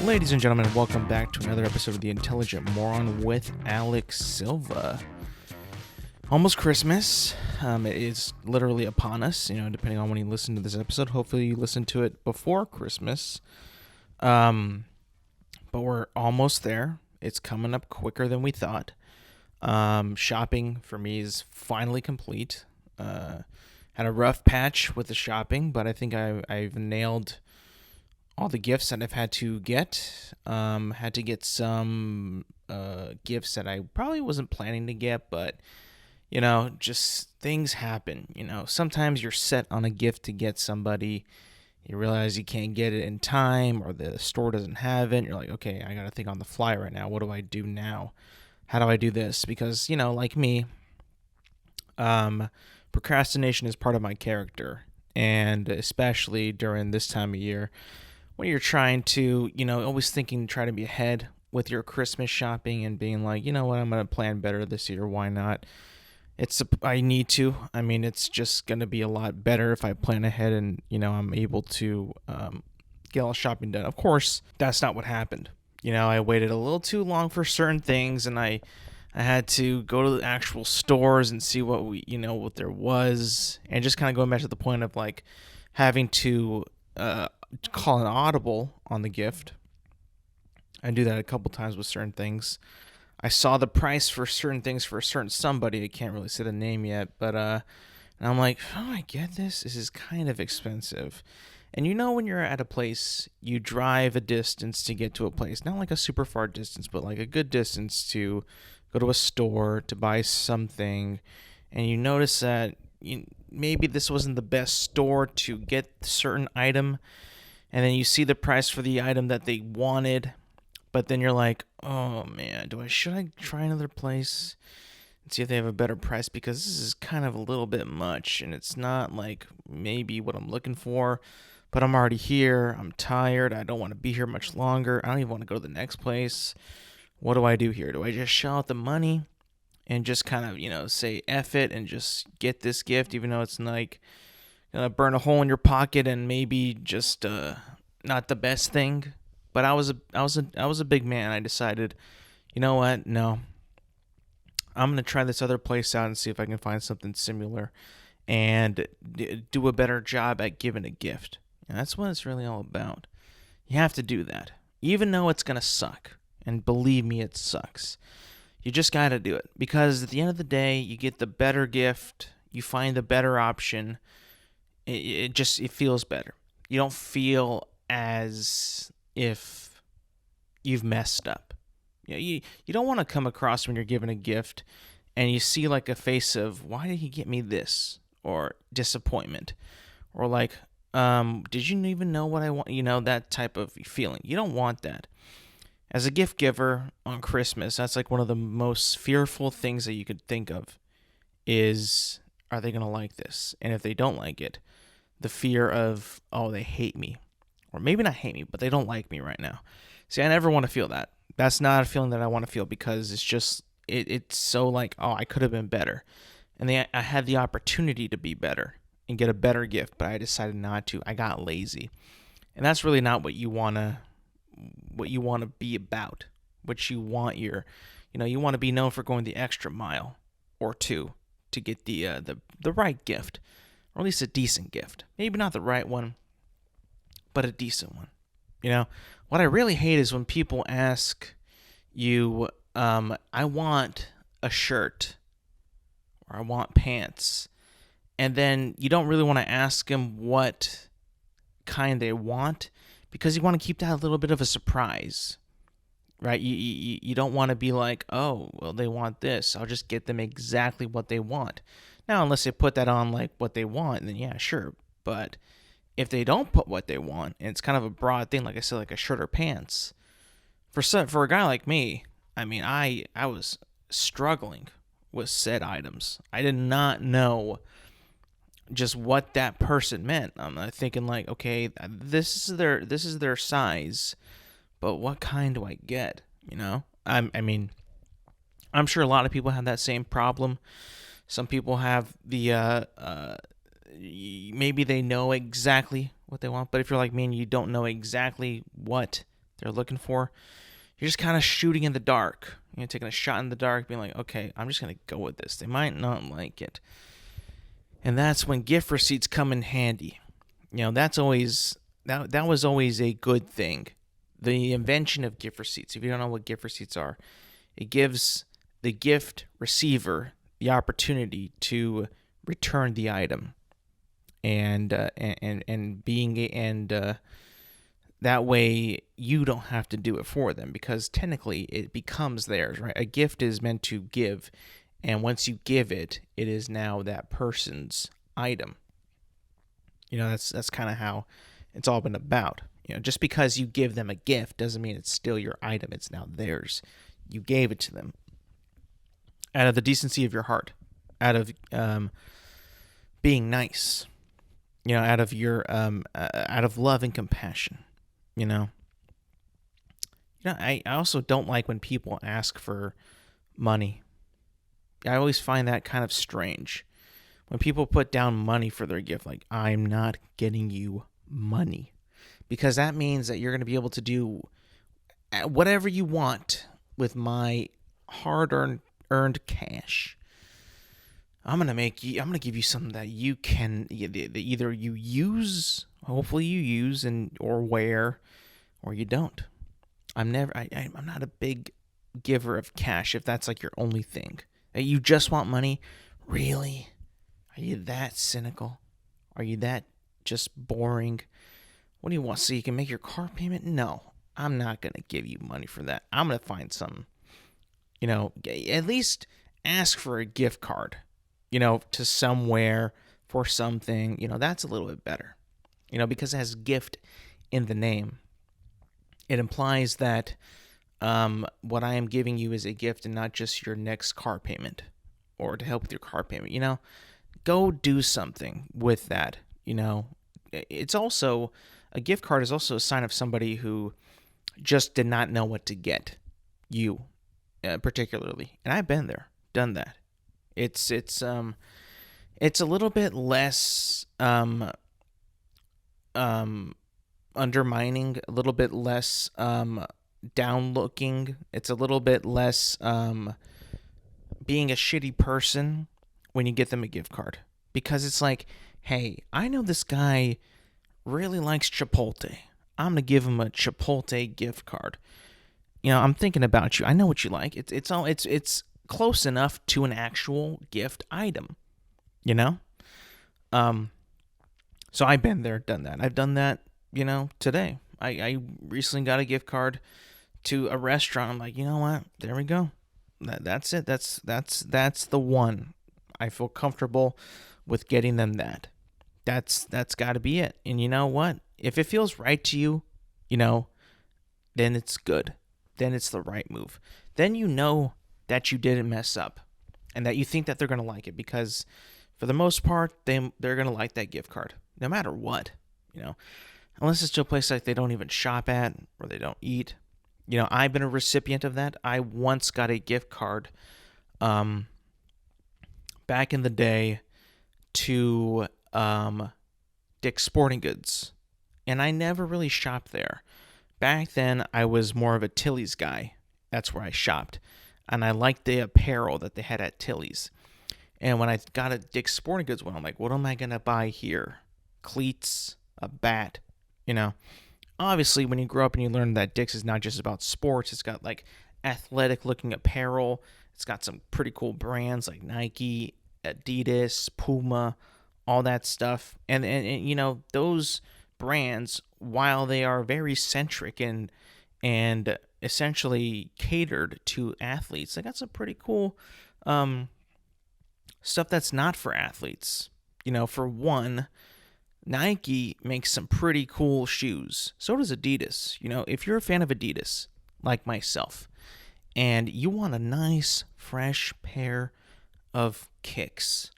Ladies and gentlemen, welcome back to another episode of The Intelligent Moron with Alex Silva. Almost Christmas. It is literally upon us, depending on when you listen to this episode. Hopefully you listen to it before Christmas. But we're almost there. It's coming up quicker than we thought. Shopping for me is finally complete. Had a rough patch with the shopping, but I think I've nailed all the gifts that I've had to get. Had to get some gifts that I probably wasn't planning to get, but just things happen. Sometimes you're set on a gift to get somebody, you realize you can't get it in time, or the store doesn't have it, and you're like, okay, I gotta think on the fly right now. What do I do now? How do I do this? Because like me, procrastination is part of my character, and especially during this time of year when you're trying to, always thinking, try to be ahead with your Christmas shopping and being like, you know what, I'm going to plan better this year. Why not? I need to. I mean, it's just going to be a lot better if I plan ahead and, I'm able to get all shopping done. Of course, that's not what happened. I waited a little too long for certain things, and I had to go to the actual stores and see what what there was, and just kind of going back to the point of like having to call an audible on the gift. I do that a couple times with certain things. I saw the price for certain things for a certain somebody. I can't really say the name yet, but and I'm like, oh, I get this. This is kind of expensive. And when you're at a place, you drive a distance to get to a place, not like a super far distance, but like a good distance to go to a store to buy something, and you notice that maybe this wasn't the best store to get a certain item, and then you see the price for the item that they wanted, but then you're like, oh man, should I try another place and see if they have a better price, because this is kind of a little bit much, and it's not like maybe what I'm looking for, but I'm already here, I'm tired, I don't want to be here much longer, I don't even want to go to the next place. What do I do here? Do I just shell out the money and just kind of, say F it and just get this gift, even though it's like gonna burn a hole in your pocket and maybe just not the best thing? But I was a big man. I decided, you know what? No, I'm gonna try this other place out and see if I can find something similar and do a better job at giving a gift. And that's what it's really all about. You have to do that, even though it's gonna suck. And believe me, it sucks. You just gotta do it, because at the end of the day, you get the better gift. You find the better option. It feels better. You don't feel as if you've messed up. You don't want to come across when you're giving a gift and you see like a face of, why did he get me this? Or disappointment. Or like, did you even know what I want? That type of feeling. You don't want that. As a gift giver on Christmas, that's like one of the most fearful things that you could think of is, are they going to like this? And if they don't like it, the fear of, oh, they hate me. Or maybe not hate me, but they don't like me right now. See, I never want to feel that. That's not a feeling that I want to feel, because it's just, it's so like, oh, I could have been better. And I had the opportunity to be better and get a better gift, but I decided not to. I got lazy. And that's really not what you want to be about. What you want you want to be known for going the extra mile or two to get the right gift. Or at least a decent gift. Maybe not the right one, but a decent one. What I really hate is when people ask you, I want a shirt, or I want pants, and then you don't really want to ask them what kind they want, because you want to keep that a little bit of a surprise, right? You don't want to be like, oh, well, they want this, I'll just get them exactly what they want. Now, unless they put that on like what they want, then yeah, sure. But if they don't put what they want, and it's kind of a broad thing, like I said, like a shirt or pants, for a guy like me, I mean, I was struggling with said items. I did not know just what that person meant. I'm thinking like, okay, this is their size, but what kind do I get? I mean, I'm sure a lot of people have that same problem. Some people have the maybe they know exactly what they want, but if you're like me and you don't know exactly what they're looking for, you're just kind of shooting in the dark. You're taking a shot in the dark, being like, okay, I'm just gonna go with this. They might not like it, and that's when gift receipts come in handy. That's always that was always a good thing. The invention of gift receipts. If you don't know what gift receipts are, it gives the gift receiver the opportunity to return the item, and being and that way you don't have to do it for them, because technically it becomes theirs, right? A gift is meant to give, and once you give it, it is now that person's item. That's kind of how it's all been about. Just because you give them a gift doesn't mean it's still your item. It's now theirs. You gave it to them out of the decency of your heart, out of being nice, out of your out of love and compassion. I also don't like when people ask for money. I always find that kind of strange. When people put down money for their gift, like, I'm not getting you money. Because that means that you're going to be able to do whatever you want with my hard-earned cash. I'm going to give you something that you can, that either you use, hopefully you use or wear, or you don't. I'm not a big giver of cash if that's like your only thing. You just want money? Really? Are you that cynical? Are you that just boring? What do you want, so you can make your car payment? No, I'm not going to give you money for that. I'm going to find something. At least ask for a gift card, to somewhere for something. That's a little bit better, because it has gift in the name. It implies that what I am giving you is a gift and not just your next car payment or to help with your car payment. Go do something with that. It's also, a gift card is also a sign of somebody who just did not know what to get you, particularly. And I've been there, done that. It's a little bit less undermining, a little bit less down looking. It's a little bit less being a shitty person when you get them a gift card, because it's like, hey, I know this guy really likes Chipotle. I'm gonna give him a Chipotle gift card. I'm thinking about you. I know what you like. It's close enough to an actual gift item. So I've been there, done that. I've done that. Today I recently got a gift card to a restaurant. I'm like, you know what? There we go. That's it. That's the one. I feel comfortable with getting them that. That's got to be it. And you know what? If it feels right to you, then it's good. Then it's the right move. Then that you didn't mess up, and that you think that they're going to like it, because for the most part, they're going to like that gift card, no matter what, unless it's to a place like they don't even shop at or they don't eat. I've been a recipient of that. I once got a gift card back in the day to Dick's Sporting Goods, and I never really shopped there. Back then, I was more of a Tilly's guy. That's where I shopped, and I liked the apparel that they had at Tilly's. And when I got a Dick's Sporting Goods one, I'm like, what am I gonna buy here? Cleats, a bat, Obviously, when you grow up and you learn that Dick's is not just about sports, it's got like athletic-looking apparel. It's got some pretty cool brands like Nike, Adidas, Puma, all that stuff. And those brands, while they are very centric and essentially catered to athletes, they got some pretty cool stuff that's not for athletes. For one, Nike makes some pretty cool shoes. So does Adidas. If you're a fan of Adidas, like myself, and you want a nice, fresh pair of kicks,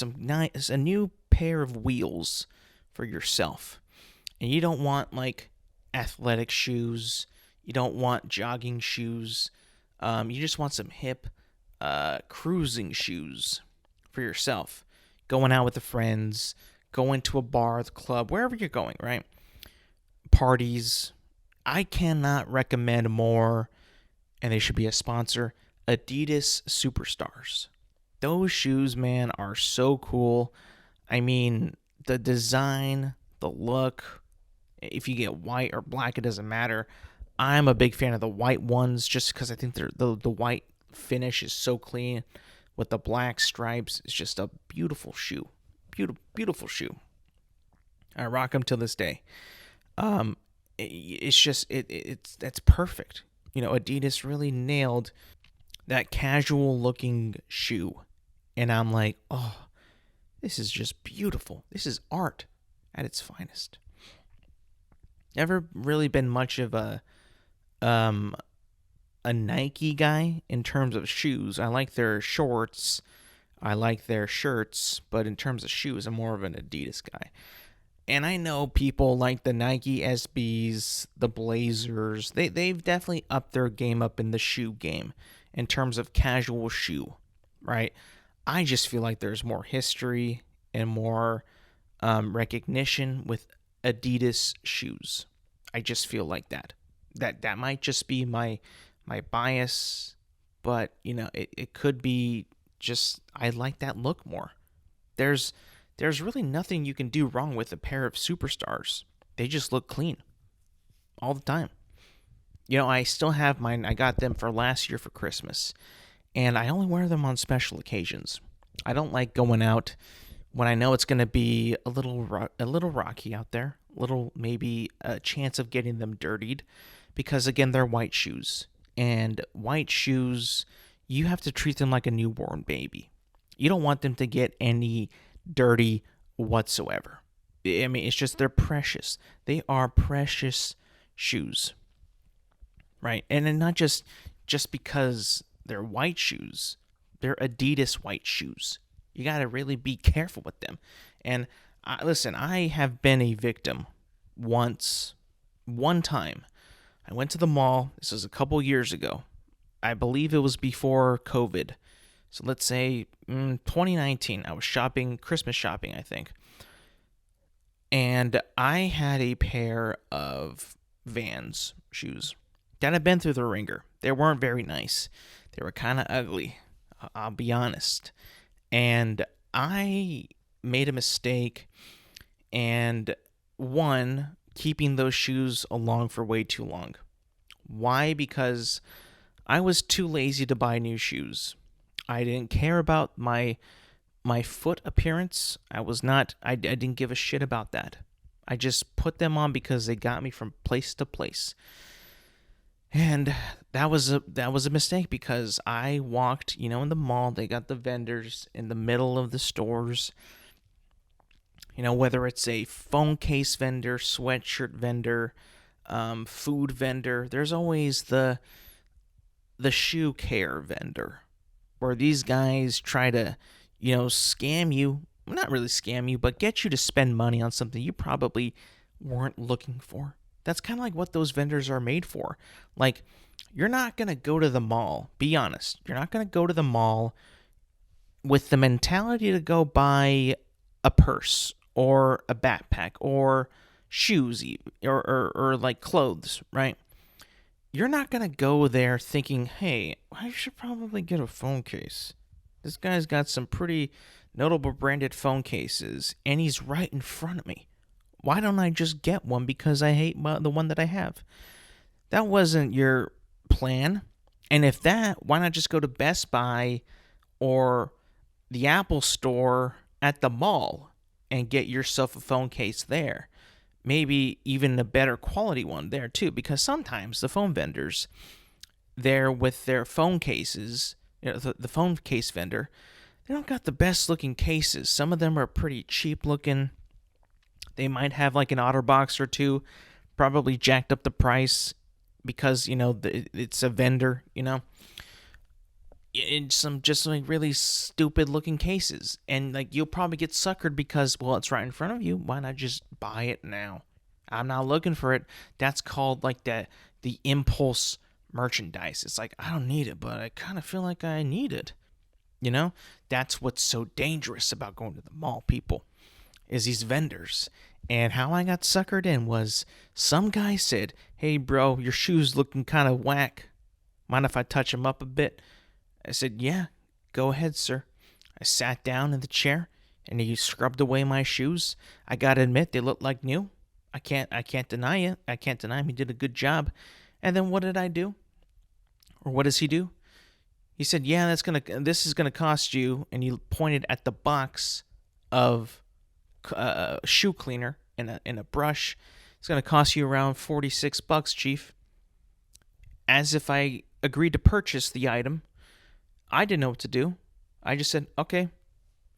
a new pair of wheels for yourself, and you don't want like athletic shoes, you don't want jogging shoes, you just want some hip, cruising shoes for yourself, going out with the friends, going to a bar, the club, wherever you're going, right? Parties. I cannot recommend more, and they should be a sponsor, Adidas Superstars. Those shoes, man, are so cool. I mean, the design, the look, if you get white or black, it doesn't matter. I'm a big fan of the white ones just because I think the white finish is so clean with the black stripes. It's just a beautiful shoe. Beautiful shoe. I rock them till this day. It's just it's that's perfect. Adidas really nailed that casual looking shoe, and I'm like, oh, this is just beautiful. This is art at its finest. Never really been much of a Nike guy in terms of shoes. I like their shorts, I like their shirts, but in terms of shoes, I'm more of an Adidas guy. And I know people like the Nike SBs, the Blazers. They've definitely upped their game up in the shoe game in terms of casual shoe, right? I just feel like there's more history and more recognition with Adidas shoes. I just feel like that. That might just be my bias, but it could be just I like that look more. There's really nothing you can do wrong with a pair of Superstars. They just look clean all the time. I still have mine. I got them for last year for Christmas, and I only wear them on special occasions. I don't like going out when I know it's going to be a little rocky out there, maybe a chance of getting them dirtied, because again, they're white shoes, and white shoes, you have to treat them like a newborn baby. You don't want them to get any dirty whatsoever. I mean, it's just they're precious. They are precious shoes, right? And then not just because they're white shoes, they're Adidas white shoes. You got to really be careful with them. And listen, I have been a victim one time. I went to the mall. This was a couple years ago. I believe it was before COVID. So let's say 2019, I was shopping, Christmas shopping, I think. And I had a pair of Vans shoes that had been through the ringer. They weren't very nice. They were kind of ugly, I'll be honest. And I made a mistake and keeping those shoes along for way too long. Why? Because I was too lazy to buy new shoes. I didn't care about my foot appearance. I didn't give a shit about that. I just put them on because they got me from place to place. And that was a mistake because I walked, in the mall, they got the vendors in the middle of the stores. Whether it's a phone case vendor, sweatshirt vendor, food vendor, there's always the shoe care vendor, where these guys try to, scam you, not really scam you, but get you to spend money on something you probably weren't looking for. That's kind of like what those vendors are made for. Like, you're not going to go to the mall, be honest, you're not going to go to the mall with the mentality to go buy a purse or a backpack or shoes or like clothes, right? You're not going to go there thinking, hey, I should probably get a phone case. This guy's got some pretty notable branded phone cases, and he's right in front of me. Why don't I just get one because I hate the one that I have? That wasn't your plan. And if that, why not just go to Best Buy or the Apple Store at the mall and get yourself a phone case there? Maybe even a better quality one there too, because sometimes the phone vendors, there with their phone cases, the phone case vendor, they don't got the best looking cases. Some of them are pretty cheap looking. They might have like an OtterBox or two, probably jacked up the price because it's a vendor. It's some just like really stupid looking cases, and like you'll probably get suckered because, well, it's right in front of you. Why not just buy it now? I'm not looking for it. That's called like the impulse merchandise. It's like, I don't need it, but I kind of feel like I need it. You know, that's what's so dangerous about going to the mall, people, is these vendors. And how I got suckered in was some guy said, "Hey, bro, your shoes looking kind of whack. Mind if I touch them up a bit?" I said, "Yeah, go ahead, sir." I sat down in the chair and he scrubbed away my shoes. I gotta admit, they looked like new. I can't deny it. I can't deny him. He did a good job. And then what did I do? Or what does he do? He said, "Yeah, this is gonna cost you," and he pointed at the box of shoe cleaner and a brush. "It's gonna cost you around $46, Chief." As if I agreed to purchase the item. I didn't know what to do. I just said, "Okay,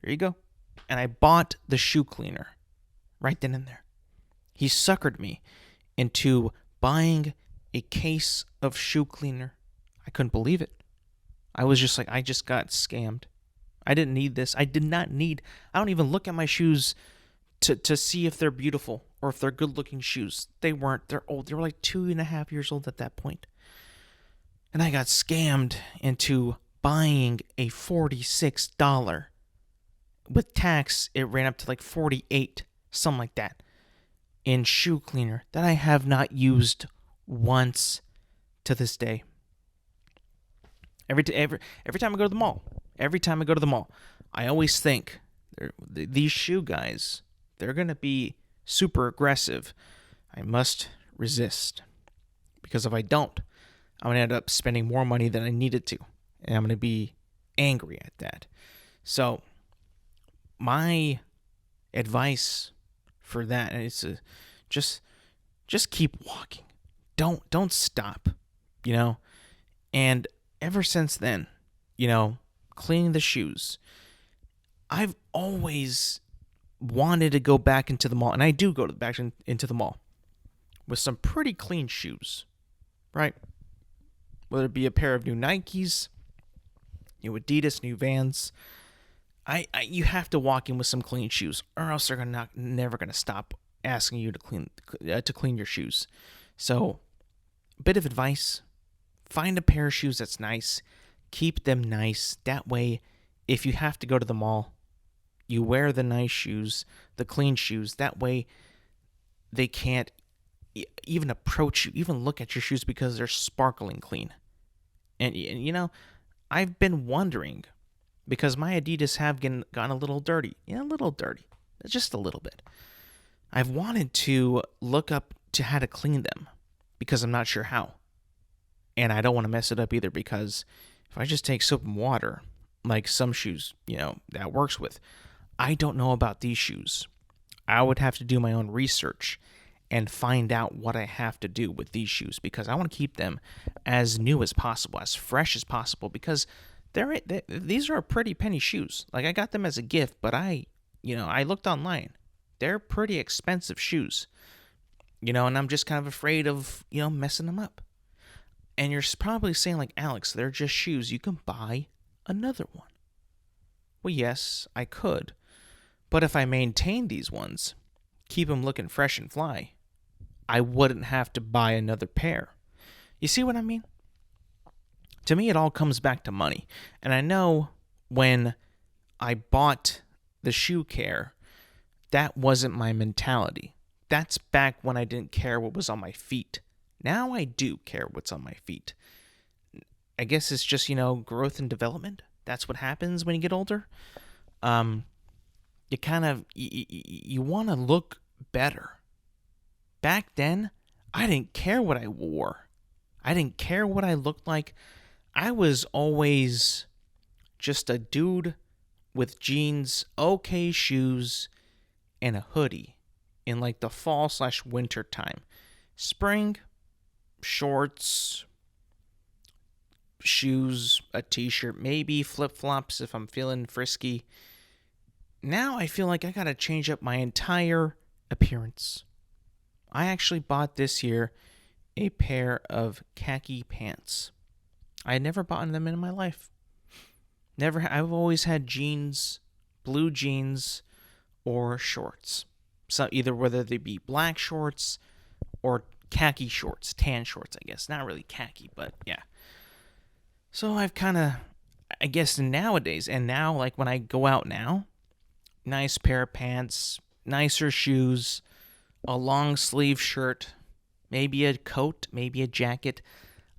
here you go," and I bought the shoe cleaner right then and there. He suckered me into buying a case of shoe cleaner. I couldn't believe it. I was just like, I just got scammed. I didn't need this. I don't even look at my shoes to see if they're beautiful or if they're good looking shoes. They weren't. They're old. They were like 2.5 years old at that point. And I got scammed into buying a $46. With tax, it ran up to like 48, something like that, in shoe cleaner that I have not used once to this day. Every time I go to the mall, I always think these shoe guys, they're going to be super aggressive. I must resist, because if I don't, I'm going to end up spending more money than I needed to, and I'm going to be angry at that. So my advice for that is to just keep walking. Don't stop, And ever since then, cleaning the shoes, I've always wanted to go back into the mall, and I do go back into the mall with some pretty clean shoes, right? Whether it be a pair of new Nikes, new Adidas, new Vans, you have to walk in with some clean shoes, or else they're never gonna stop asking you to clean your shoes. So, a bit of advice. Find a pair of shoes that's nice. Keep them nice. That way, if you have to go to the mall, you wear the nice shoes, the clean shoes. That way, they can't even approach you, even look at your shoes, because they're sparkling clean. And I've been wondering, because my Adidas have gone a little dirty. Yeah, a little dirty. Just a little bit. I've wanted to look up to how to clean them, because I'm not sure how. And I don't want to mess it up either, because if I just take soap and water, like some shoes, that works with, I don't know about these shoes. I would have to do my own research and find out what I have to do with these shoes, because I want to keep them as new as possible, as fresh as possible, because these are pretty penny shoes. Like, I got them as a gift, but I looked online. They're pretty expensive shoes, and I'm just kind of afraid of, messing them up. And you're probably saying, like, "Alex, they're just shoes. You can buy another one." Well, yes, I could. But if I maintain these ones, keep them looking fresh and fly, I wouldn't have to buy another pair. You see what I mean? To me, it all comes back to money. And I know when I bought the shoe care, that wasn't my mentality. That's back when I didn't care what was on my feet. Now I do care what's on my feet. I guess it's just, growth and development. That's what happens when you get older. You kind of, you want to look better. Back then, I didn't care what I wore. I didn't care what I looked like. I was always just a dude with jeans, okay shoes, and a hoodie in like the fall/winter time. Spring, shorts, shoes, a t-shirt, maybe flip-flops if I'm feeling frisky. Now I feel like I gotta change up my entire appearance. I actually bought this year a pair of khaki pants. I had never bought them in my life. I've always had jeans, blue jeans, or shorts. So either whether they be black shorts or khaki shorts, tan shorts, I guess. Not really khaki, but yeah. So I've kind of, I guess nowadays, and now like when I go out now, nice pair of pants, nicer shoes, a long sleeve shirt, maybe a coat, maybe a jacket.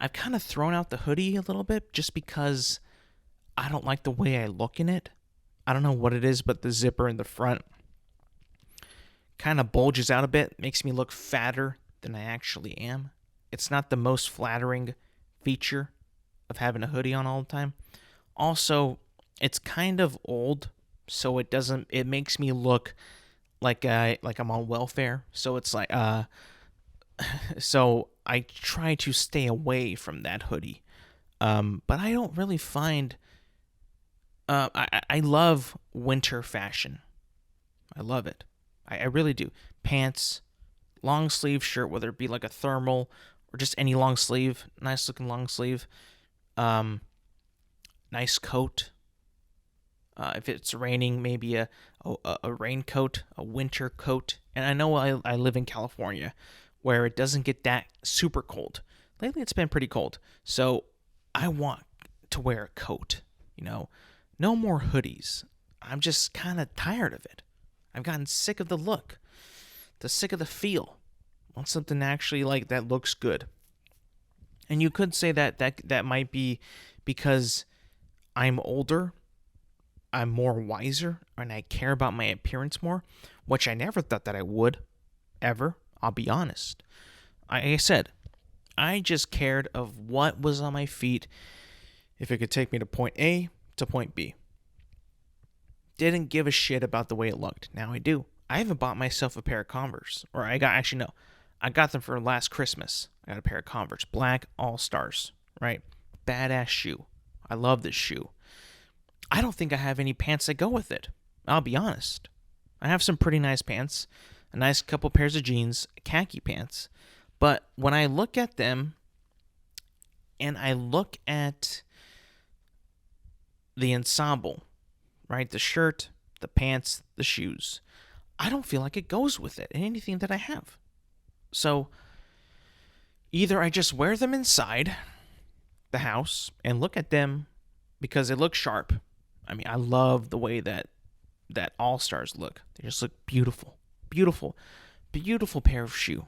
I've kind of thrown out the hoodie a little bit just because I don't like the way I look in it. I don't know what it is, but the zipper in the front kind of bulges out a bit, makes me look fatter than I actually am. It's not the most flattering feature of having a hoodie on all the time. Also, it's kind of old, so it makes me look like I'm on welfare. So it's like so I try to stay away from that hoodie. But I don't really find I love winter fashion. I love it. I really do. Pants, long sleeve shirt, whether it be like a thermal or just any long sleeve, nice looking long sleeve. Nice coat. If it's raining, maybe a raincoat, a winter coat. And I know I live in California, where it doesn't get that super cold. Lately, it's been pretty cold, so I want to wear a coat. No more hoodies. I'm just kind of tired of it. I've gotten sick of the look, sick of the feel. I want something actually like that looks good. And you could say that might be because I'm older, I'm more wiser, and I care about my appearance more, which I never thought that I would, ever. I'll be honest. Like I said, I just cared of what was on my feet, if it could take me to point A to point B. Didn't give a shit about the way it looked. Now I do. I haven't bought myself a pair of Converse. I got them for last Christmas. I got a pair of Converse. Black All-Stars. Right? Badass shoe. I love this shoe. I don't think I have any pants that go with it. I'll be honest. I have some pretty nice pants. A nice couple pairs of jeans. Khaki pants. But when I look at them, and I look at the ensemble, right? The shirt, the pants, the shoes, I don't feel like it goes with it in anything that I have. So either I just wear them inside the house and look at them because they look sharp. I mean, I love the way that All-Stars look. They just look beautiful. Beautiful. Beautiful pair of shoe.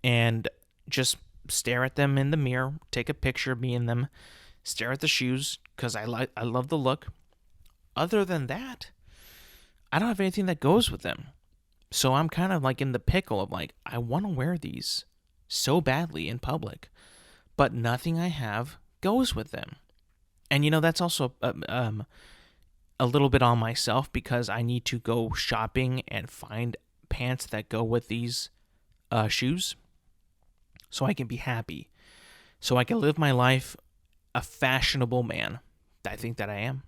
And just stare at them in the mirror, take a picture of me in them, stare at the shoes because I love the look. Other than that, I don't have anything that goes with them. So I'm kind of like in the pickle of like, I want to wear these so badly in public, but nothing I have goes with them. And that's also a little bit on myself because I need to go shopping and find pants that go with these shoes so I can be happy, so I can live my life a fashionable man. I think that I am.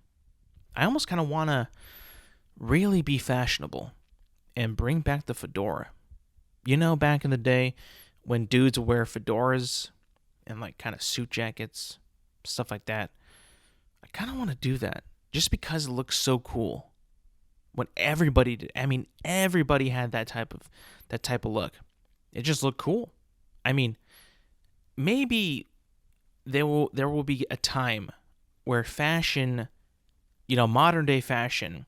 I almost kind of want to really be fashionable and bring back the fedora. Back in the day when dudes would wear fedoras and like kind of suit jackets, stuff like that. I kind of want to do that just because it looks so cool. When everybody did, I mean, everybody had that type of look. It just looked cool. I mean, maybe there will be a time where fashion, modern day fashion,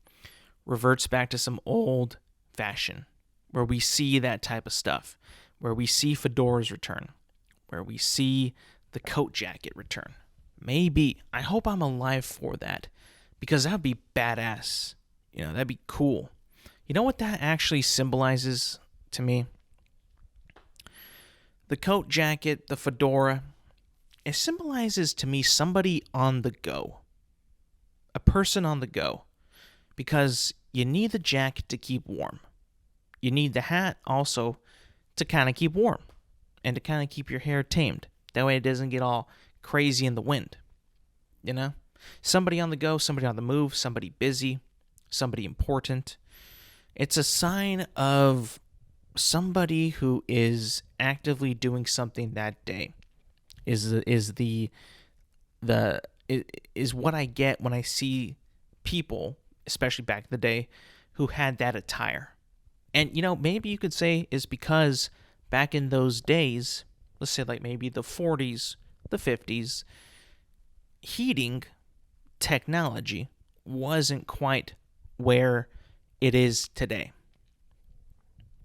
reverts back to some old fashion, where we see that type of stuff, where we see fedoras return, where we see the coat jacket return. Maybe. I hope I'm alive for that, because that would be badass. That'd be cool. You know what that actually symbolizes to me? The coat jacket, the fedora, it symbolizes to me somebody on the go. A person on the go. Because you need the jacket to keep warm. You need the hat also to kind of keep warm. And to kind of keep your hair tamed. That way it doesn't get all crazy in the wind. Somebody on the go, somebody on the move, somebody busy, somebody important. It's a sign of somebody who is actively doing something that day. Is what I get when I see people, especially back in the day, who had that attire. And maybe you could say is because back in those days, let's say like maybe the 40s, the 50s, heating technology wasn't quite where it is today.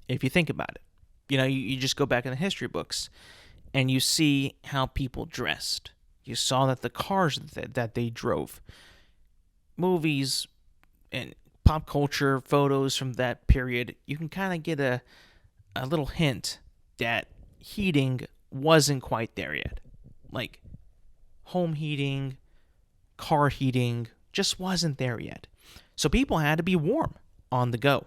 If you think about it, you just go back in the history books and you see how people dressed. You saw that the cars that they drove, movies and pop culture photos from that period, you can kind of get a little hint that heating wasn't quite there yet. Like home heating, car heating just wasn't there yet. So people had to be warm on the go.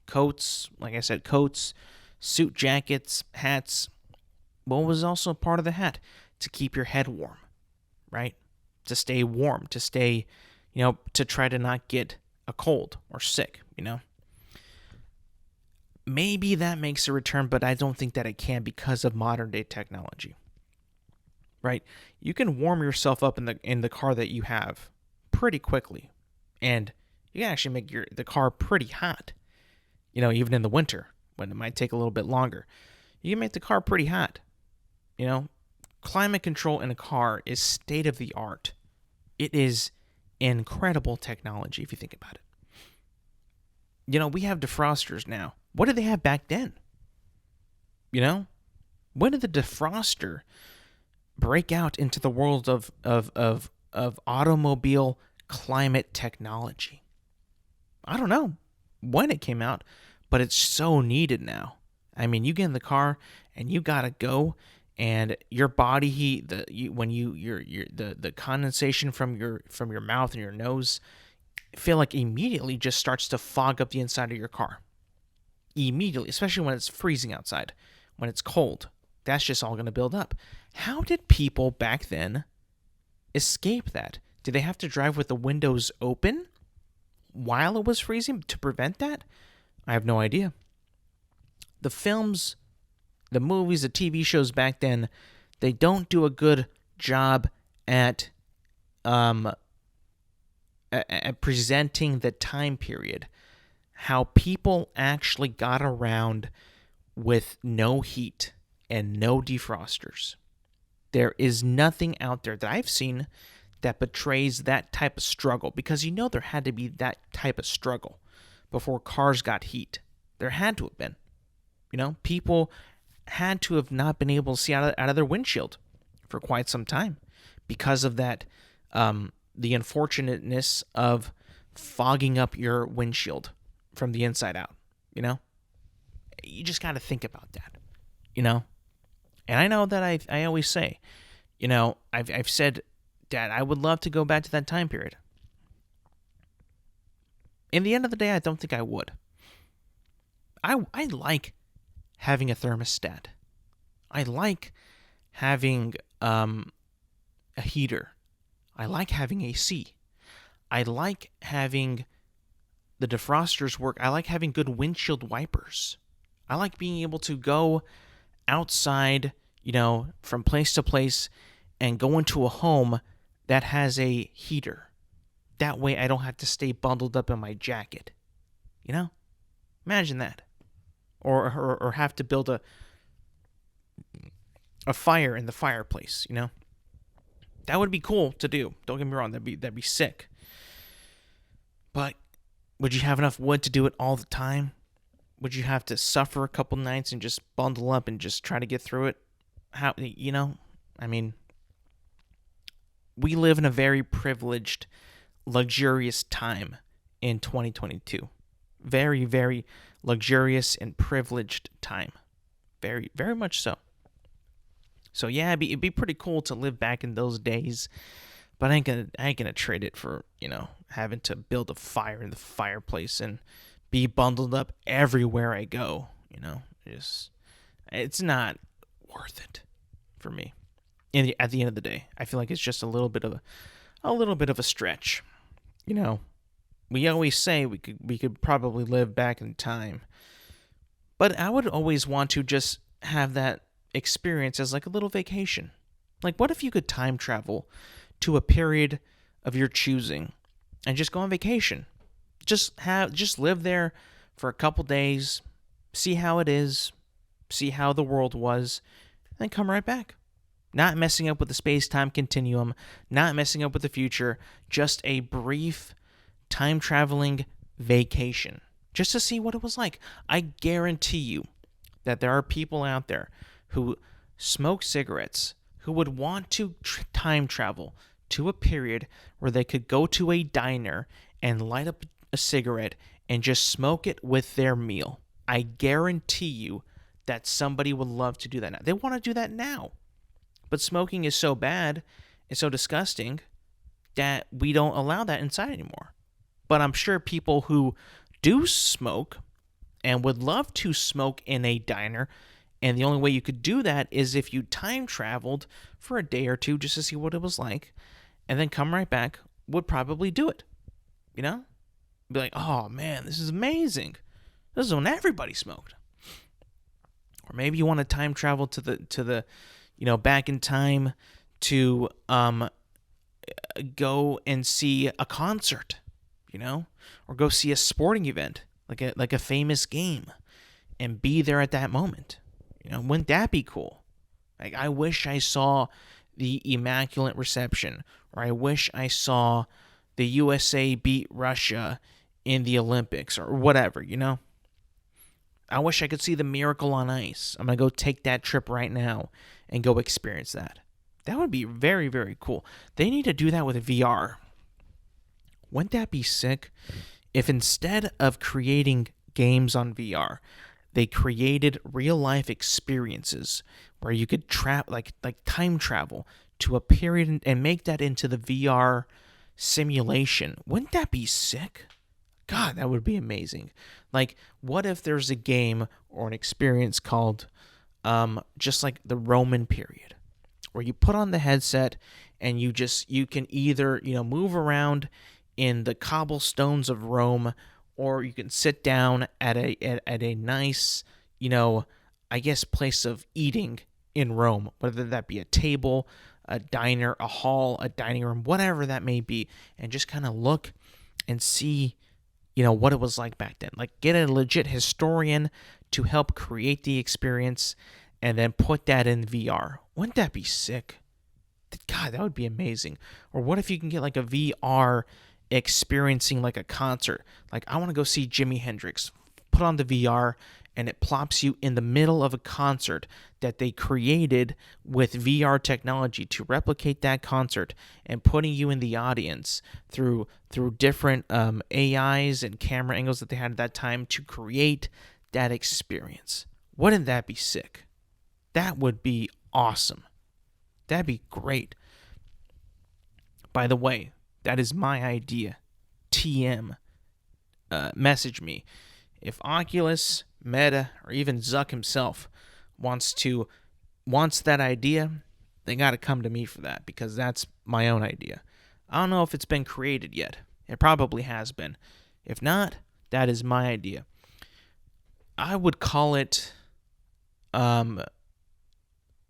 Coats, like I said, coats, suit jackets, hats. What was also part of the hat? To keep your head warm, right? To stay warm, to stay, to try to not get a cold or sick, Maybe that makes a return, but I don't think that it can because of modern day technology. Right? You can warm yourself up in the car that you have pretty quickly, and you can actually make the car pretty hot. Even in the winter when it might take a little bit longer, you can make the car pretty hot. Climate control in a car is state of the art. It is incredible technology if you think about it. We have defrosters now. What did they have back then? When did the defroster break out into the world of automobile climate technology? I don't know when it came out, but it's so needed now. I mean, you get in the car and you gotta go, and your body heat, the condensation from your mouth and your nose, feel like immediately just starts to fog up the inside of your car. Immediately, especially when it's freezing outside, when it's cold, that's just all going to build up. How did people back then escape that? Did they have to drive with the windows open while it was freezing to prevent that? I have no idea. The films, the movies, the TV shows back then, they don't do a good job at presenting the time period, how people actually got around with no heat and no defrosters. There is nothing out there that I've seen that portrays that type of struggle, because there had to be that type of struggle before cars got heat. There had to have been. People had to have not been able to see out of their windshield for quite some time because of that, the unfortunateness of fogging up your windshield from the inside out. You just got to think about that. And I know that I always say, I've said that I would love to go back to that time period. In the end of the day, I don't think I would. I like having a thermostat. I like having a heater. I like having AC. I like having the defrosters work. I like having good windshield wipers. I like being able to go outside, from place to place and go into a home that has a heater. That way I don't have to stay bundled up in my jacket. Imagine that. Or have to build a fire in the fireplace, That would be cool to do. Don't get me wrong, that'd be sick. But would you have enough wood to do it all the time? Would you have to suffer a couple nights and just bundle up and just try to get through it? How, I mean, we live in a very privileged, luxurious time in 2022. Very, very luxurious and privileged time. Very, very much so. So yeah, it'd be pretty cool to live back in those days, but I ain't gonna trade it for, having to build a fire in the fireplace and be bundled up everywhere I go. It's not worth it for me. At the end of the day, I feel like it's just a little bit of a stretch. We always say we could probably live back in time, but I would always want to just have that experience as like a little vacation. Like, what if you could time travel to a period of your choosing and just go on vacation? Just live there for a couple days, see how it is, see how the world was, and then come right back. Not messing up with the space-time continuum, not messing up with the future, just a brief time-traveling vacation, just to see what it was like. I guarantee you that there are people out there who smoke cigarettes who would want to time travel to a period where they could go to a diner and light up a cigarette and just smoke it with their meal. I guarantee you that somebody would love to do that now. They want to do that now. But smoking is so bad and so disgusting that we don't allow that inside anymore. But I'm sure people who do smoke and would love to smoke in a diner, and the only way you could do that is if you time traveled for a day or two just to see what it was like, and then come right back, would probably do it. You know? Be like, oh man, this is amazing. This is when everybody smoked. Or maybe you want to time travel to the back in time to go and see a concert, or go see a sporting event, like a famous game, and be there at that moment. Wouldn't that be cool? Like, I wish I saw the Immaculate Reception, or I wish I saw the USA beat Russia in the Olympics, or whatever, I wish I could see the Miracle on Ice. I'm going to go take that trip right now and go experience that. That would be very, very cool. They need to do that with VR. Wouldn't that be sick if instead of creating games on VR, they created real-life experiences where you could like time travel to a period and make that into the VR simulation? Wouldn't that be sick? God, that would be amazing. Like, what if there's a game or an experience called just like the Roman period, where you put on the headset and you can either move around in the cobblestones of Rome, or you can sit down at a nice I guess place of eating in Rome, whether that be a table, a diner, a hall, a dining room, whatever that may be, and just kind of look and see what it was like back then. Like, get a legit historian to help create the experience and then put that in VR. Wouldn't that be sick? God, that would be amazing. Or what if you can get like a VR experiencing like a concert? Like, I want to go see Jimi Hendrix. Put on the VR and it plops you in the middle of a concert that they created with VR technology to replicate that concert, and putting you in the audience through different AIs and camera angles that they had at that time to create that experience. Wouldn't that be sick? That would be awesome. That'd be great. By the way, that is my idea. TM. Message me. If Oculus, Meta, or even Zuck himself wants that idea, they got to come to me for that, because that's my own idea. I don't know if it's been created yet. It probably has been. If not, that is my idea. I would call it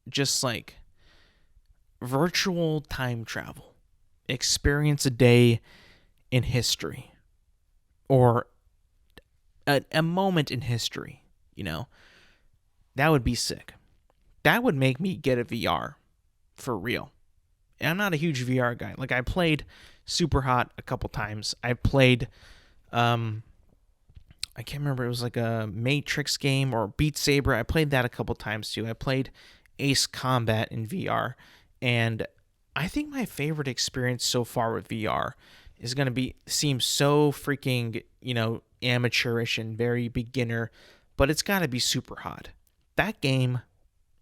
just like virtual time travel. Experience a day in history, or a moment in history, that would be sick. That would make me get a VR for real. And I'm not a huge VR guy. Like, I played Superhot a couple times. I played, I can't remember, it was like a Matrix game or Beat Saber. I played that a couple times too. I played Ace Combat in VR. And I think my favorite experience so far with VR is going to seem so freaking, amateurish and very beginner, but it's got to be Superhot. That game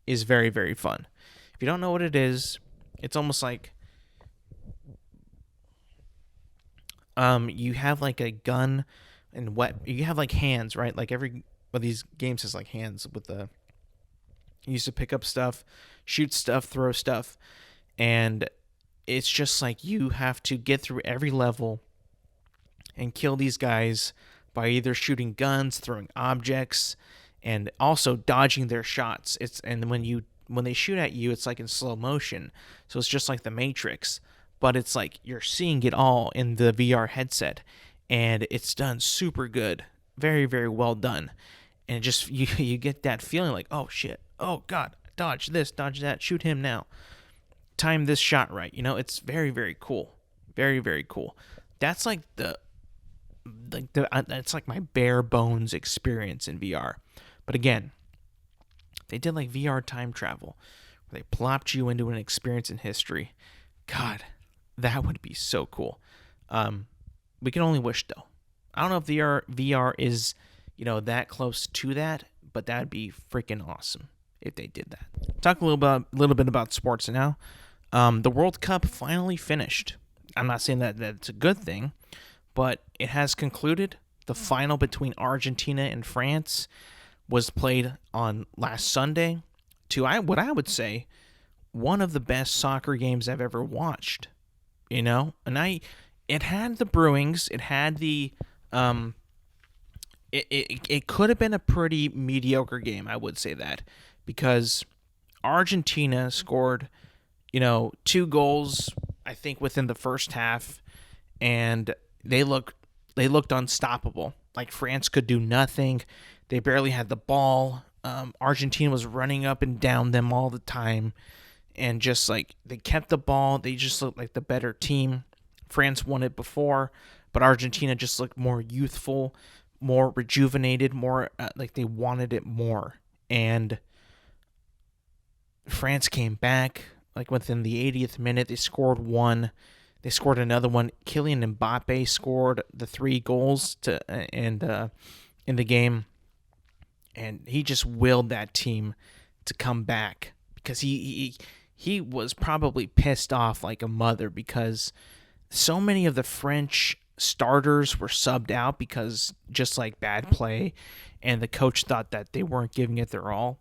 is very, very fun. If you don't know what it is, it's almost like you have like a gun and you have like hands, right? Like every one of these games has like hands with you used to pick up stuff, shoot stuff, throw stuff, and it's just like you have to get through every level and kill these guys by either shooting guns, throwing objects, and also dodging their shots. And when they shoot at you, it's like in slow motion. So it's just like the Matrix, but it's like you're seeing it all in the VR headset, and it's done super good. Very, very well done. and it just you get that feeling like, oh shit, oh god, dodge this, dodge that, shoot him now, time this shot right. It's very, very cool, very, very cool. That's like it's like my bare bones experience in VR. But again, they did like VR time travel, where they plopped you into an experience in history. God, that would be so cool. We can only wish though. I don't know if VR is, that close to that, but that'd be freaking awesome if they did that. Talk a little bit about sports now. The World Cup finally finished. I'm not saying that that's a good thing, but it has concluded. The final between Argentina and France was played on last Sunday to what I would say one of the best soccer games I've ever watched. And it had the brewings, it had the it could have been a pretty mediocre game, I would say that, because Argentina scored, 2 goals, I think, within the first half, and they looked unstoppable. Like France could do nothing. They barely had the ball. Argentina was running up and down them all the time, and just like they kept the ball. They just looked like the better team. France won it before, but Argentina just looked more youthful, more rejuvenated, more like they wanted it more. And France came back like within the 80th minute. They scored one. They scored another one. Kylian Mbappe scored the 3 goals in the game, and he just willed that team to come back, because he was probably pissed off like a mother, because so many of the French starters were subbed out because just like bad play, and the coach thought that they weren't giving it their all,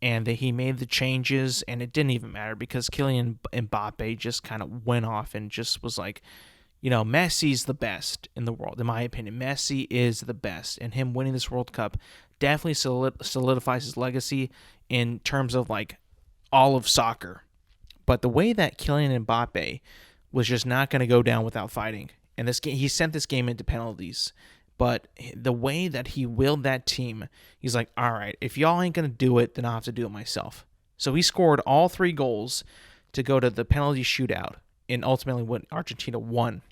and that he made the changes, and it didn't even matter because Kylian Mbappe just kind of went off and just was like, Messi's the best in the world. In my opinion, Messi is the best, and him winning this World Cup definitely solidifies his legacy in terms of like all of soccer. But the way that Kylian Mbappe was just not going to go down without fighting, and this game, he sent this game into penalties. But the way that he willed that team, he's like, all right, if y'all ain't going to do it, then I'll have to do it myself. So he scored all 3 goals to go to the penalty shootout, and ultimately what Argentina won.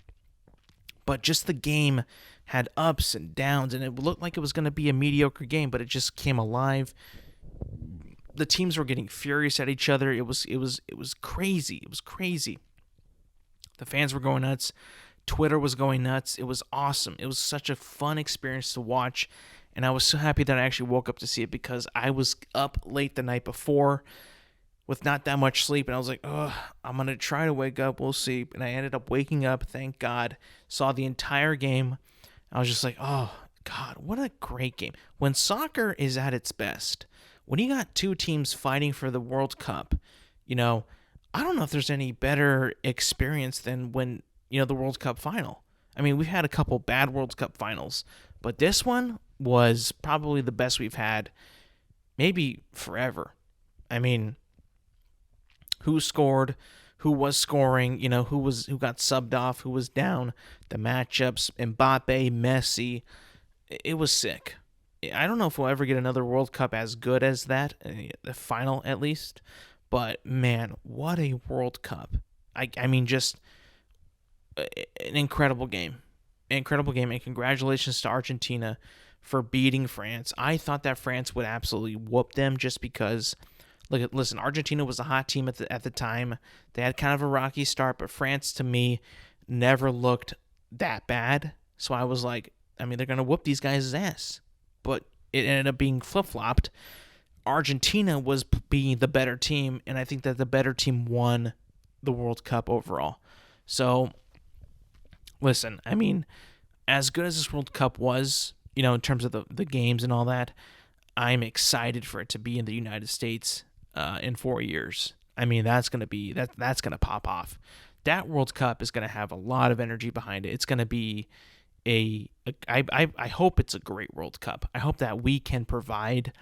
But just the game had ups and downs, and it looked like it was going to be a mediocre game, but it just came alive. The teams were getting furious at each other. It was crazy. It was crazy. The fans were going nuts. Twitter was going nuts. It was awesome. It was such a fun experience to watch, and I was so happy that I actually woke up to see it, because I was up late the night before with not that much sleep, and I was like, I'm going to try to wake up. We'll see. And I ended up waking up, thank God, saw the entire game. I was just like, oh, God, what a great game. When soccer is at its best, when you got 2 teams fighting for the World Cup, I don't know if there's any better experience than when, the World Cup final. I mean, we've had a couple bad World Cup finals, but this one was probably the best we've had maybe forever. I mean, who scored, who was scoring, who got subbed off, who was down, the matchups, Mbappe, Messi, it was sick. I don't know if we'll ever get another World Cup as good as that, the final at least, but man, what a World Cup. I mean, just an incredible game, and congratulations to Argentina for beating France. I thought that France would absolutely whoop them, just because, listen, Argentina was a hot team at the time. They had kind of a rocky start, but France, to me, never looked that bad. So I was like, I mean, they're going to whoop these guys' ass. But it ended up being flip-flopped. Argentina was being the better team, and I think that the better team won the World Cup overall. So, listen, I mean, as good as this World Cup was, in terms of the games and all that, I'm excited for it to be in the United States in 4 years. I mean, that's going to pop off. That World Cup is going to have a lot of energy behind it. It's going to be I hope it's a great World Cup. I hope that we can provide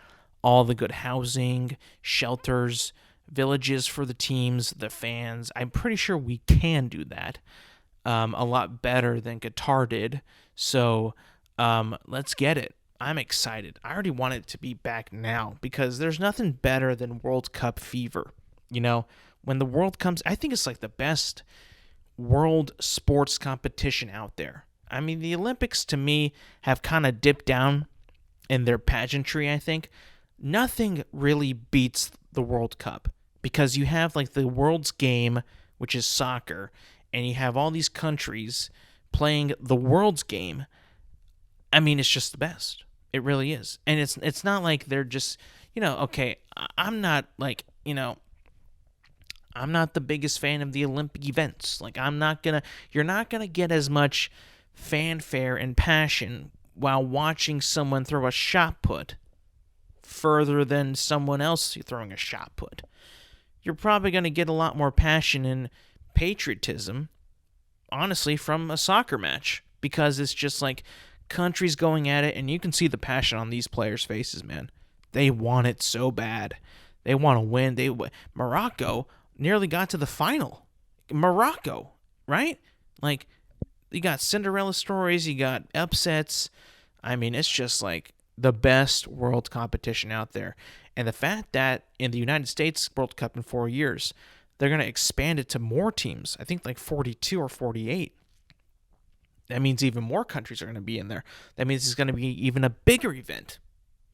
all the good housing, shelters, villages for the teams, the fans. I'm pretty sure we can do that a lot better than Qatar did. So let's get it. I'm excited. I already want it to be back now because there's nothing better than World Cup fever. You know, when the World comes, I think it's like the best world sports competition out there. I mean, the Olympics to me have kind of dipped down in their pageantry, I think. Nothing really beats the World Cup because you have like the world's game, which is soccer, and you have all these countries playing the world's game. I mean, it's just the best. It really is. And it's not like they're just, okay, I'm not like, I'm not the biggest fan of the Olympic events. Like you're not going to get as much fanfare and passion while watching someone throw a shot put further than someone else throwing a shot put. You're probably going to get a lot more passion and patriotism, honestly, from a soccer match because it's just like countries going at it, and you can see the passion on these players' faces, man. They want it so bad. They want to win. Morocco nearly got to the final. Morocco, right? Like, you got Cinderella stories, you got upsets. I mean, it's just like the best world competition out there. And the fact that in the United States World Cup in 4 years, they're going to expand it to more teams. I think like 42 or 48. That means even more countries are going to be in there. That means it's going to be even a bigger event.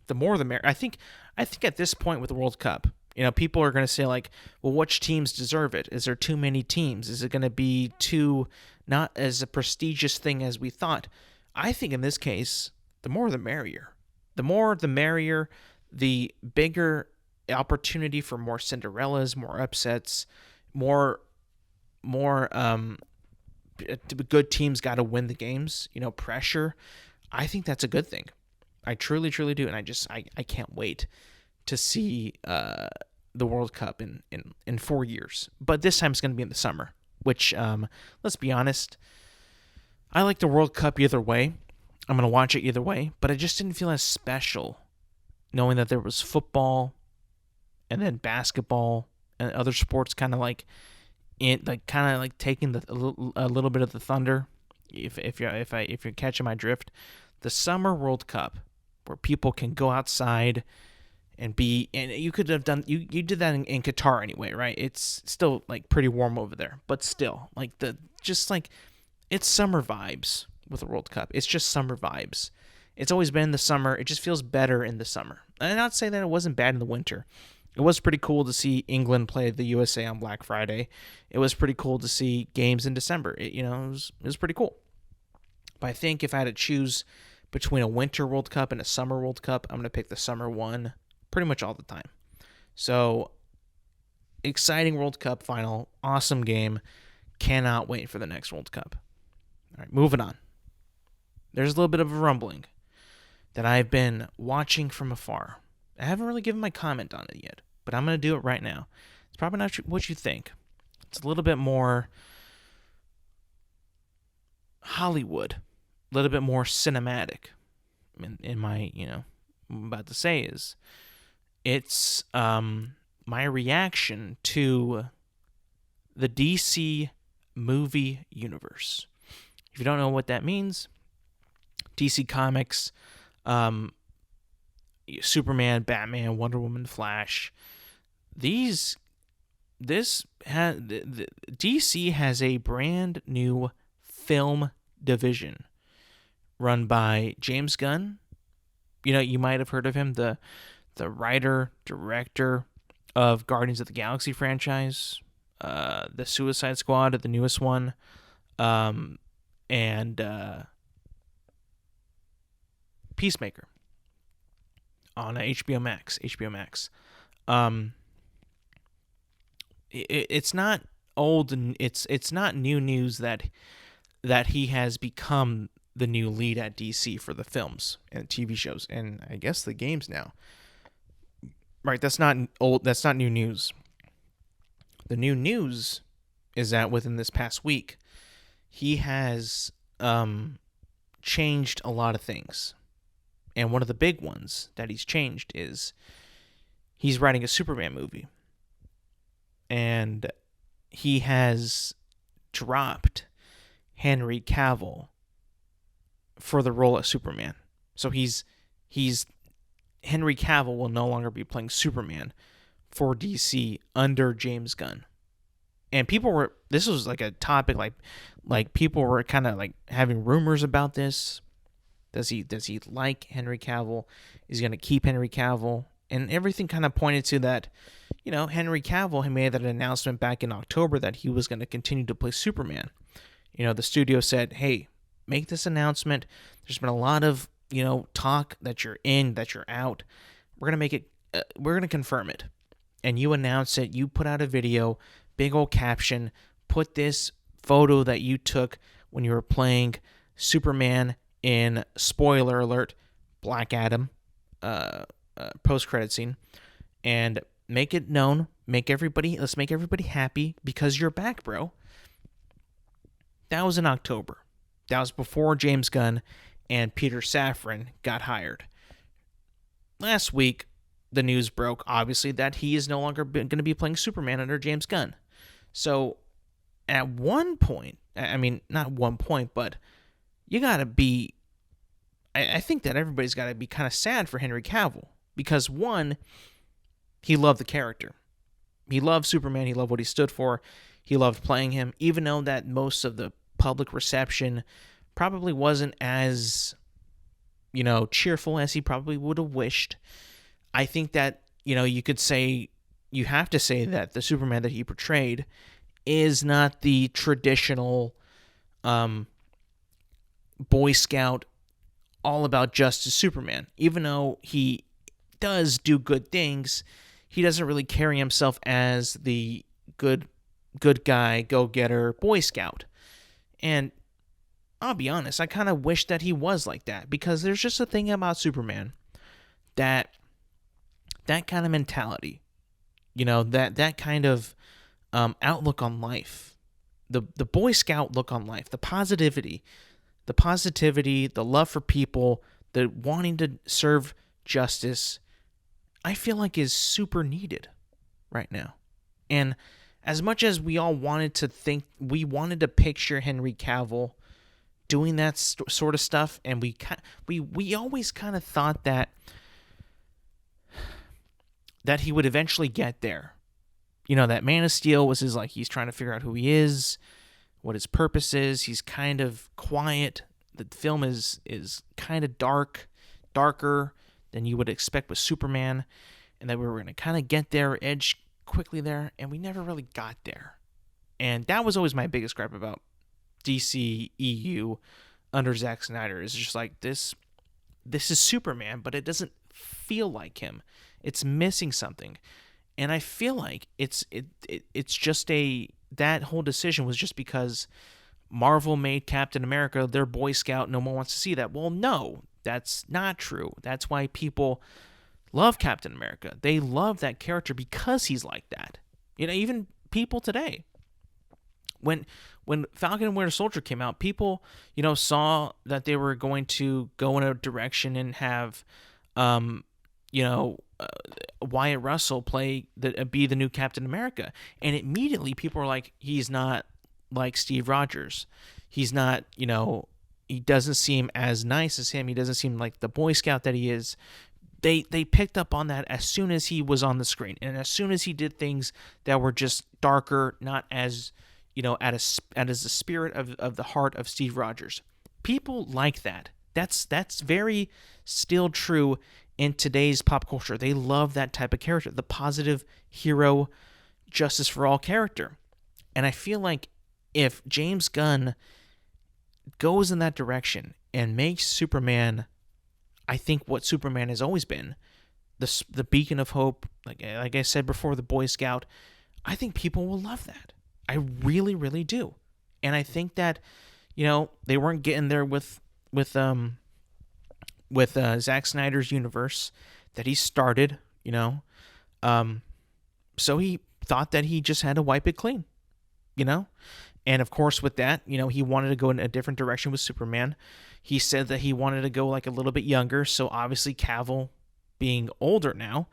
The more the merrier. I think at this point with the World Cup, people are going to say like, well, which teams deserve it? Is there too many teams? Is it going to be too not as a prestigious thing as we thought? I think in this case, the more the merrier. The more the merrier, the bigger opportunity for more Cinderellas, more upsets, more good teams got to win the games, pressure. I think that's a good thing. I truly, truly do. And I can't wait to see the World Cup in 4 years. But this time it's going to be in the summer, which, let's be honest, I like the World Cup either way. I'm going to watch it either way, but I just didn't feel as special knowing that there was football and then basketball and other sports kind of like taking a little bit of the thunder. If you're catching my drift, the Summer World Cup where people can go outside and you could have done you did that in Qatar anyway, right? It's still like pretty warm over there, but still like it's summer vibes with the World Cup. It's just summer vibes. It's always been in the summer. It just feels better in the summer. And not say that it wasn't bad in the winter. It was pretty cool to see England play the USA on Black Friday. It was pretty cool to see games in December. It was pretty cool. But I think if I had to choose between a Winter World Cup and a Summer World Cup, I'm going to pick the summer one pretty much all the time. So, exciting World Cup final. Awesome game. Cannot wait for the next World Cup. All right, moving on. There's a little bit of a rumbling that I've been watching from afar. I haven't really given my comment on it yet, but I'm going to do it right now. It's probably not what you think. It's a little bit more Hollywood, a little bit more cinematic. In my, what I'm about to say is, it's my reaction to the DC movie universe. If you don't know what that means, DC Comics, Superman, Batman, Wonder Woman, Flash. DC has a brand new film division run by James Gunn. You might have heard of him, the writer, director of Guardians of the Galaxy franchise, the Suicide Squad, the newest one, and Peacemaker on HBO Max. It's not old, and it's not new news that he has become the new lead at DC for the films and TV shows, and I guess the games now. Right, that's not old. That's not new news. The new news is that within this past week, he has changed a lot of things. And one of the big ones that he's changed is he's writing a Superman movie. And he has dropped Henry Cavill for the role of Superman. So he's he's Henry Cavill will no longer be playing Superman for DC under James Gunn. And this was like a topic, like people were kind of like having rumors about this. Does he like Henry Cavill? Is he going to keep Henry Cavill? And everything kind of pointed to that, Henry Cavill had made that announcement back in October that he was going to continue to play Superman. The studio said, hey, make this announcement. There's been a lot of, talk that you're in, that you're out. We're going to make it, we're going to confirm it. And you announce it. You put out a video, big old caption, put this photo that you took when you were playing Superman in, spoiler alert, Black Adam, post-credit scene, and make it known, let's make everybody happy because you're back, bro. That was in October. That was before James Gunn and Peter Safran got hired. Last week, the news broke, obviously, that he is no longer going to be playing Superman under James Gunn. So, at one point, not one point, but you got to be, I think that everybody's got to be kind of sad for Henry Cavill. Because, one, he loved the character. He loved Superman. He loved what he stood for. He loved playing him, even though that most of the public reception probably wasn't as, cheerful as he probably would have wished. I think that, you have to say that the Superman that he portrayed is not the traditional Boy Scout, all about justice Superman. Even though he does do good things, he doesn't really carry himself as the good guy, go-getter Boy Scout. And I'll be honest, I kind of wish that he was like that, because there's just a thing about Superman that kind of mentality, that kind of outlook on life, the Boy Scout look on life, the positivity, the love for people, the wanting to serve justice, I feel like is super needed right now. And as much as we all wanted to picture Henry Cavill doing that sort of stuff, and we always kind of thought that he would eventually get there. That Man of Steel was he's trying to figure out who he is, what his purpose is. He's kind of quiet. The film is kind of darker than you would expect with Superman, and that we were going to kind of get there, edge quickly there, and we never really got there. And that was always my biggest gripe about DC EU under Zack Snyder, is just like this is Superman, but it doesn't feel like him. It's missing something. And I feel like it's just that whole decision was just because Marvel made Captain America their Boy Scout. No one wants to see that. Well, no, that's not true. That's why people love Captain America. They love that character because he's like that. Even people today. When Falcon and Winter Soldier came out, people, saw that they were going to go in a direction and have, Wyatt Russell be the new Captain America. And immediately people were like, he's not like Steve Rogers. He's not, he doesn't seem as nice as him. He doesn't seem like the Boy Scout that he is. They picked up on that as soon as he was on the screen, and as soon as he did things that were just darker, not as, as the spirit of the heart of Steve Rogers. People like that. That's very still true in today's pop culture. They love that type of character, the positive hero, justice for all character. And I feel like if James Gunn goes in that direction and makes Superman, I think, what Superman has always been, the beacon of hope, like I said before, the Boy Scout, I think people will love that. I really, really do. And I think that, they weren't getting there with Zack Snyder's universe that he started, so he thought that he just had to wipe it clean, And of course, with that, he wanted to go in a different direction with Superman. He said that he wanted to go like a little bit younger. So obviously Cavill, being older now,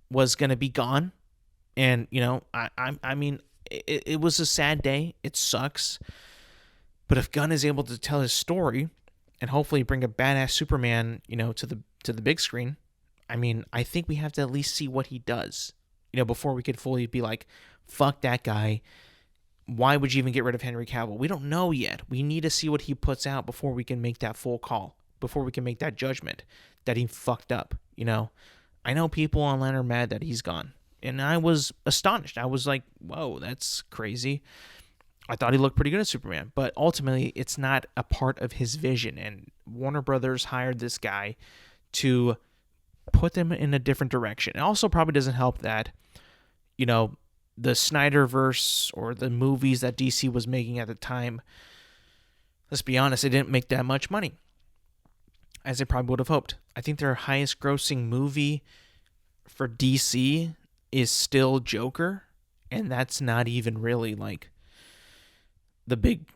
was going to be gone. And, I mean, it was a sad day. It sucks. But if Gunn is able to tell his story and hopefully bring a badass Superman, to to the big screen, I mean, I think we have to at least see what he does, before we could fully be like, fuck that guy. Why would you even get rid of Henry Cavill? We don't know yet. We need to see what he puts out before we can make that full call, before we can make that judgment that he fucked up, I know people online are mad that he's gone, and I was astonished. I was like, whoa, that's crazy. I thought he looked pretty good as Superman, but ultimately it's not a part of his vision, and Warner Brothers hired this guy to put them in a different direction. It also probably doesn't help that, the Snyderverse or the movies that DC was making at the time, let's be honest, they didn't make that much money as they probably would have hoped. I think their highest grossing movie for DC is still Joker, and that's not even really like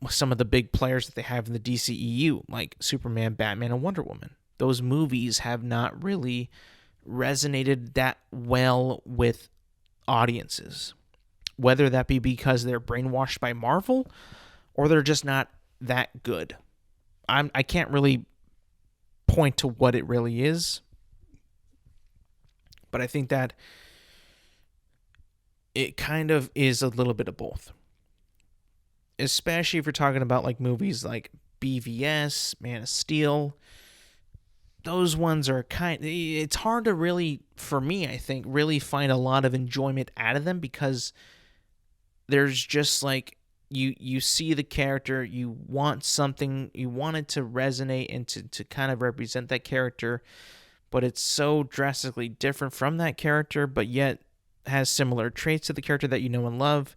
some of the big players that they have in the DCEU, like Superman, Batman, and Wonder Woman. Those movies have not really resonated that well with audiences, whether that be because they're brainwashed by Marvel or they're just not that good. I can't really point to what it really is, but I think that it kind of is a little bit of both, especially if you're talking about like movies like BVS, Man of Steel. Those ones are it's hard to really, for me, I think, really find a lot of enjoyment out of them, because there's just like, you see the character, you want something, you want it to resonate and to kind of represent that character, but it's so drastically different from that character, but yet has similar traits to the character that you know and love,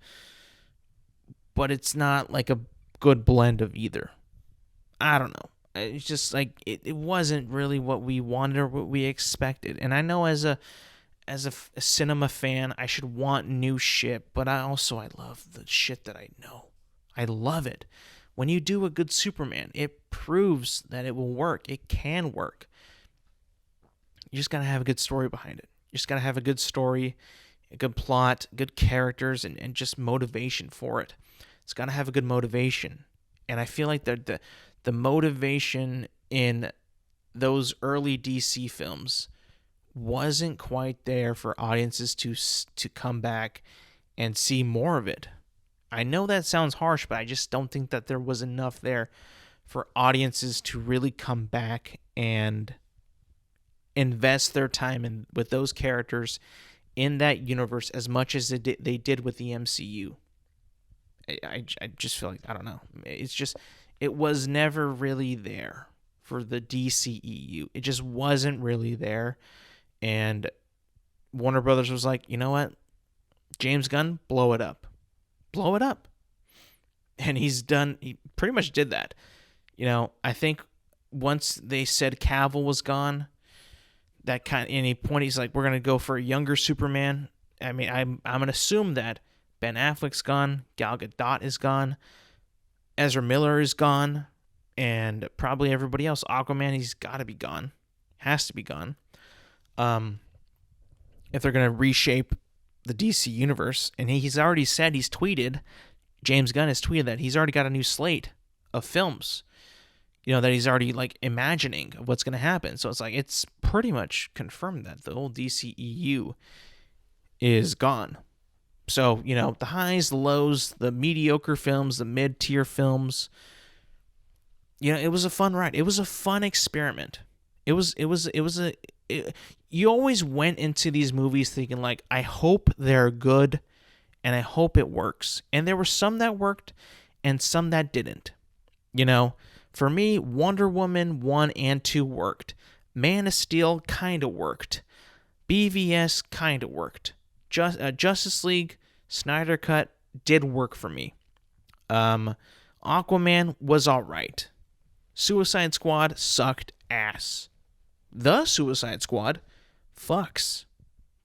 but it's not like a good blend of either. I don't know. It's just like it wasn't really what we wanted or what we expected. And I know as a cinema fan, I should want new shit, but I love the shit that I know. I love it. When you do a good Superman, it proves that it will work. It can work. You just got to have a good story behind it. You just got to have a good story, a good plot, good characters, and just motivation for it. It's got to have a good motivation. And I feel like the motivation in those early DC films wasn't quite there for audiences to come back and see more of it. I know that sounds harsh, but I just don't think that there was enough there for audiences to really come back and invest their time with those characters in that universe as much as they did with the MCU. I just feel like, I don't know. It was never really there for the DCEU. It just wasn't really there. And Warner Brothers was like, you know what? James Gunn, blow it up. Blow it up. And he pretty much did that. I think once they said Cavill was gone, he's like, we're going to go for a younger Superman. I mean, I'm going to assume that Ben Affleck's gone, Gal Gadot is gone, Ezra Miller is gone, and probably everybody else. Aquaman, he's got to be gone. Has to be gone. If they're going to reshape the DC universe, and he's already said, James Gunn has tweeted that he's already got a new slate of films, that he's already like imagining of what's going to happen. So it's like, it's pretty much confirmed that the old DCEU is gone. So, the highs, the lows, the mediocre films, the mid-tier films, it was a fun ride. It was a fun experiment. You always went into these movies thinking like, I hope they're good and I hope it works. And there were some that worked and some that didn't. For me, Wonder Woman 1 and 2 worked. Man of Steel kind of worked. BVS kind of worked. Justice League, Snyder Cut did work for me. Aquaman was all right. Suicide Squad sucked ass. The Suicide Squad fucks.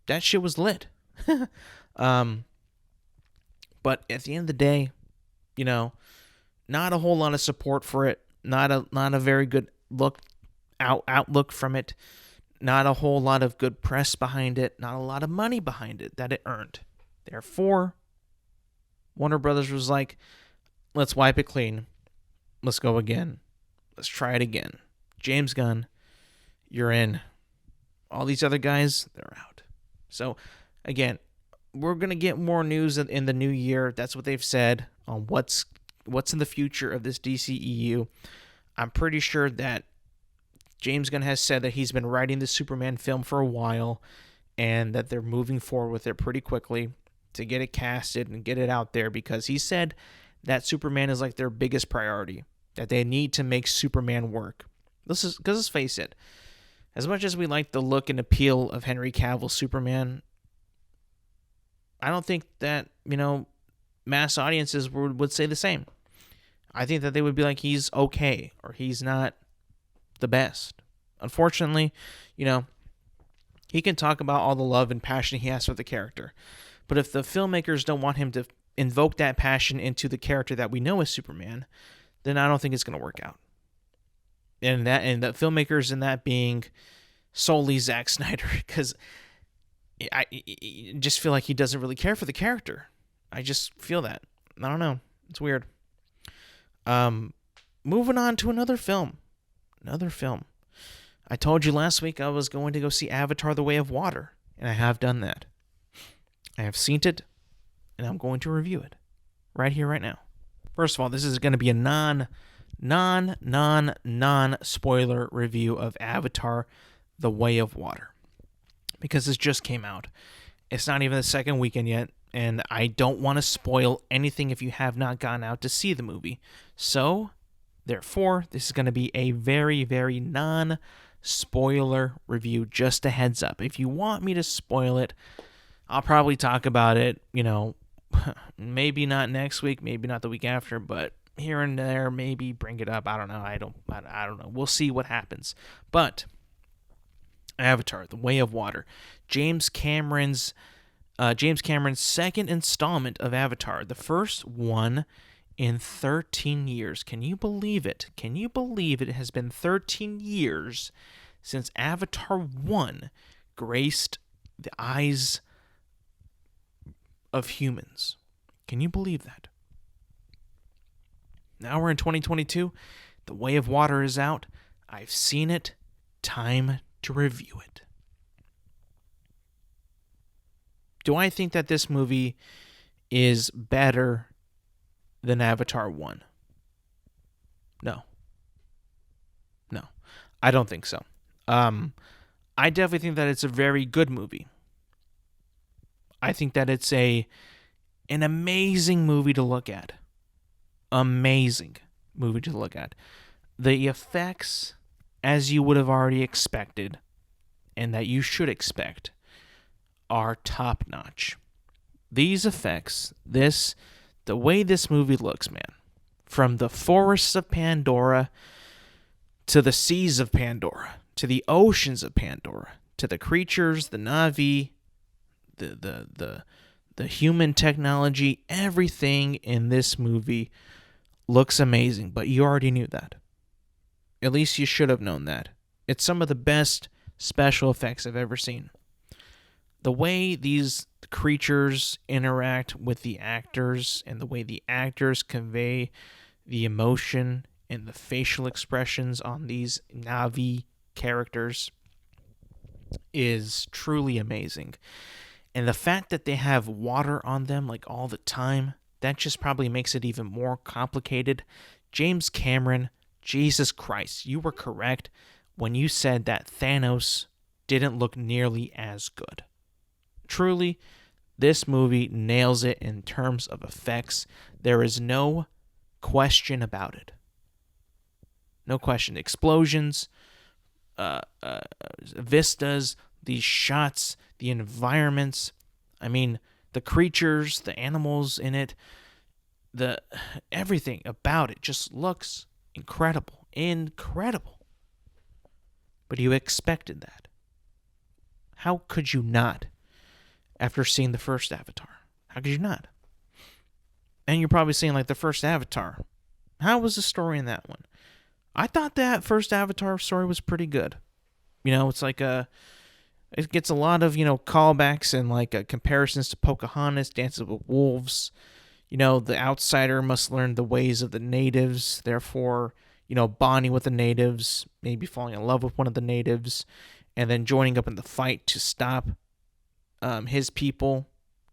That shit was lit. But at the end of the day, not a whole lot of support for it. Not a very good outlook from it. Not a whole lot of good press behind it. Not a lot of money behind it that it earned. Therefore, Warner Brothers was like, let's wipe it clean. Let's go again. Let's try it again. James Gunn, you're in. All these other guys, they're out. So, again, we're going to get more news in the new year. That's what they've said on what's in the future of this DCEU. I'm pretty sure that James Gunn has said that he's been writing the Superman film for a while and that they're moving forward with it pretty quickly to get it casted and get it out there, because he said that Superman is like their biggest priority, that they need to make Superman work. Because let's face it, as much as we like the look and appeal of Henry Cavill's Superman, I don't think that, mass audiences would say the same. I think that they would be like, he's okay, or he's not the best. Unfortunately, he can talk about all the love and passion he has for the character. But if the filmmakers don't want him to invoke that passion into the character that we know as Superman, then I don't think it's going to work out. And the filmmakers in that being solely Zack Snyder, because I just feel like he doesn't really care for the character. I just feel that. I don't know. It's weird. Moving on to another film. I told you last week I was going to go see Avatar: The Way of Water, and I have done that. I have seen it, and I'm going to review it right here, right now. First of all, this is going to be a non-spoiler review of Avatar: The Way of Water, because this just came out. It's not even the second weekend yet, and I don't want to spoil anything if you have not gone out to see the movie. So, therefore, this is going to be a very, very non-spoiler review, just a heads up. If you want me to spoil it, I'll probably talk about it, maybe not next week, maybe not the week after, but here and there, maybe bring it up. I don't know. I don't know. We'll see what happens. But Avatar: The Way of Water, James Cameron's second installment of Avatar, the first one in 13 years. Can you believe it? Can you believe it has been 13 years since Avatar 1 graced the eyes of humans? Can you believe that? Now we're in 2022. The Way of Water is out. I've seen it. Time to review it. Do I think that this movie is better than Avatar 1? No. I don't think so. I definitely think that it's a very good movie. I think that it's an amazing movie to look at. Amazing movie to look at. The effects, as you would have already expected, and that you should expect, are top notch. These effects, the way this movie looks, man, from the forests of Pandora to the seas of Pandora to the oceans of Pandora to the creatures, the Na'vi, the human technology, everything in this movie looks amazing, but you already knew that. At least you should have known that. It's some of the best special effects I've ever seen. The way these creatures interact with the actors and the way the actors convey the emotion and the facial expressions on these Na'vi characters is truly amazing. And the fact that they have water on them like all the time, that just probably makes it even more complicated. James Cameron, Jesus Christ, you were correct when you said that Thanos didn't look nearly as good. Truly, this movie nails it in terms of effects. There is no question about it. No question. Explosions, vistas, these shots, the environments. I mean, the creatures, the animals in it, everything about it just looks incredible. Incredible. But you expected that. How could you not? After seeing the first Avatar. How could you not? And you're probably saying, like, the first Avatar. How was the story in that one? I thought that first Avatar story was pretty good. It's like it gets a lot of, callbacks and, like, comparisons to Pocahontas, Dances with Wolves. The outsider must learn the ways of the natives, therefore, bonding with the natives, maybe falling in love with one of the natives. and then joining up in the fight to stop his people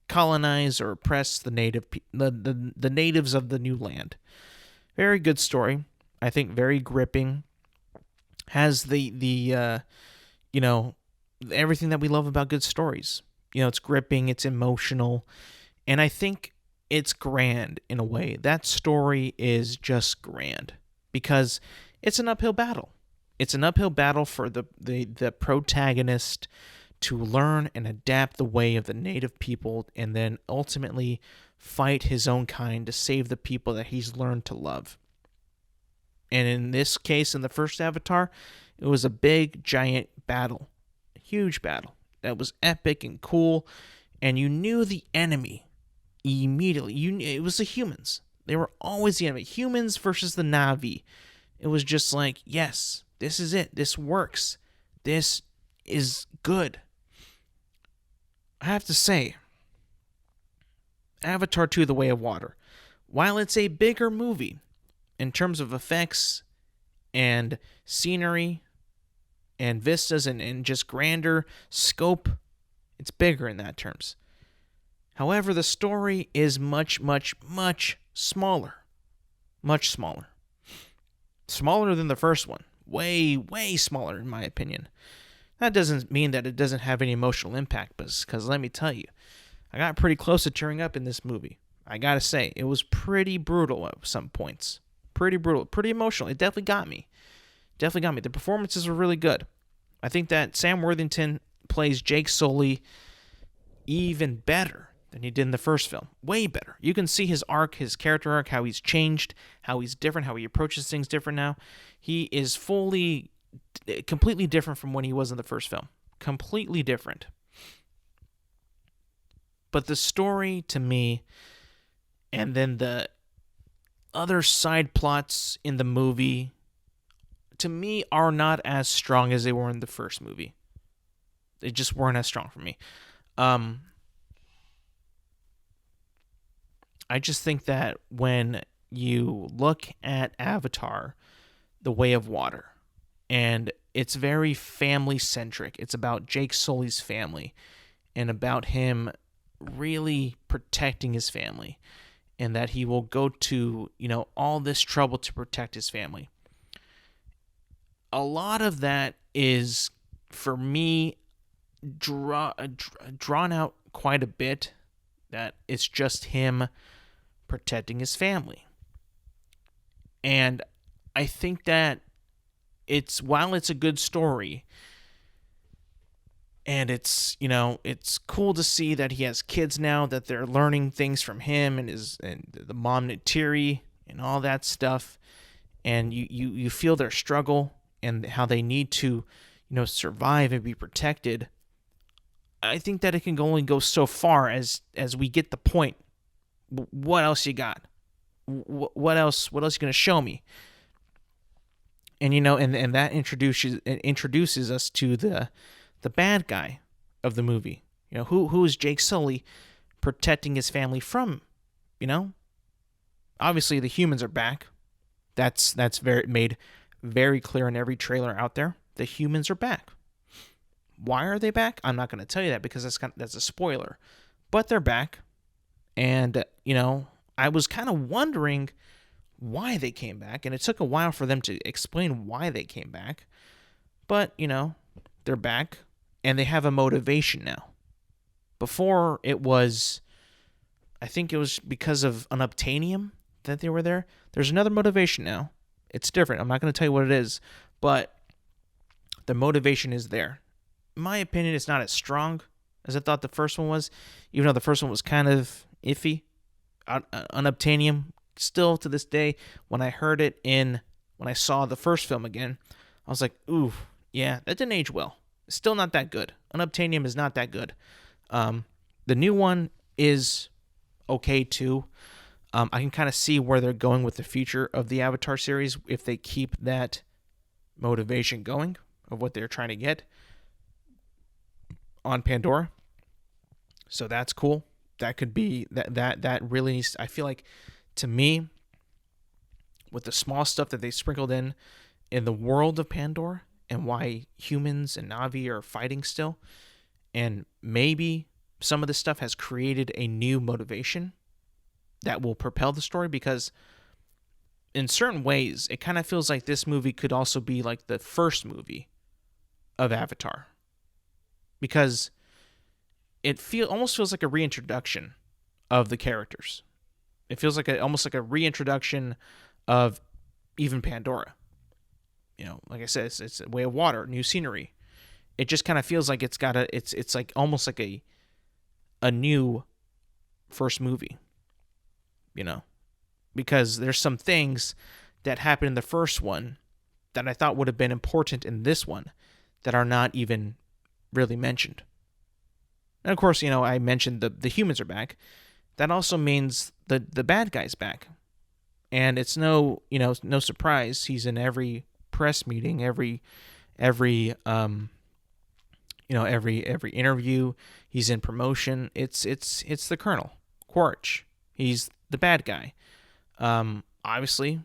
colonize or oppress the the natives of the new land. Very good story. I think very gripping. Has the you know, everything that we love about good stories. It's gripping, it's emotional, and I think it's grand in a way. That story is just grand because it's an uphill battle. It's an uphill battle for the protagonist to learn and adapt the way of the native people and then ultimately fight his own kind to save the people that he's learned to love. And in this case, in the first Avatar, it was a big, giant battle. A huge battle. That was epic and cool. And you knew the enemy immediately. It was the humans. They were always the enemy. Humans versus the Na'vi. It was just like, yes, this is it. This works. This is good. I have to say, Avatar 2: The Way of Water, while it's a bigger movie in terms of effects and scenery and vistas and just grander scope, it's bigger in that terms. However, the story is much, much, much smaller. Much smaller. Smaller than the first one. Way, way smaller in my opinion. That doesn't mean that it doesn't have any emotional impact, because let me tell you, I got pretty close to tearing up in this movie. I gotta say, it was pretty brutal at some points. Pretty brutal, pretty emotional. It definitely got me. The performances were really good. I think that Sam Worthington plays Jake Sully even better than he did in the first film. Way better. You can see his arc, his character arc, how he's changed, how he's different, how he approaches things different now. He is completely different from when he was in the first film. Completely different. But the story, to me, and then the other side plots in the movie, to me, are not as strong as they were in the first movie. They just weren't as strong for me. I just think that when you look at Avatar: The Way of Water, and it's very family-centric. It's about Jake Sully's family and about him really protecting his family, and that he will go to, all this trouble to protect his family. A lot of that is, for me, drawn out quite a bit, that it's just him protecting his family. And I think that while it's a good story, and it's cool to see that he has kids now, that they're learning things from him and the mom Neytiri and all that stuff, and you feel their struggle and how they need to survive and be protected. I think that it can only go so far as we get the point. What else you got? What else you going to show me? And and that introduces us to the bad guy of the movie. Who is Jake Sully protecting his family from? Obviously the humans are back. That's made very clear in every trailer out there. The humans are back. Why are they back? I'm not going to tell you that because that's a spoiler. But they're back. And, I was kind of wondering why they came back. And it took a while for them to explain why they came back. But, they're back. And they have a motivation now. Before, I think it was because of unobtainium that they were there. There's another motivation now. It's different. I'm not going to tell you what it is. But the motivation is there. In my opinion, it's not as strong as I thought the first one was, even though the first one was kind of iffy. Unobtainium, still to this day, when I saw the first film again, I was like, ooh, yeah, that didn't age well. It's still not that good. Unobtainium is not that good. The new one is okay too. I can kind of see where they're going with the future of the Avatar series if they keep that motivation going of what they're trying to get on Pandora. So that's cool. That could be that really needs, I feel like, to me, with the small stuff that they sprinkled in the world of Pandora and why humans and Na'vi are fighting still. And maybe some of this stuff has created a new motivation that will propel the story, because in certain ways, it kind of feels like this movie could also be like the first movie of Avatar, because it almost feels like a reintroduction of the characters. It feels like almost like a reintroduction of even Pandora. Like I said, it's a way of water, new scenery. It just kind of feels like it's like almost like a new first movie, because there's some things that happened in the first one that I thought would have been important in this one that are not even really mentioned. And of course, I mentioned the humans are back. That also means the bad guy's back. And it's no surprise he's in every press meeting, every interview. He's in promotion. It's the Colonel Quaritch. He's the bad guy. Obviously,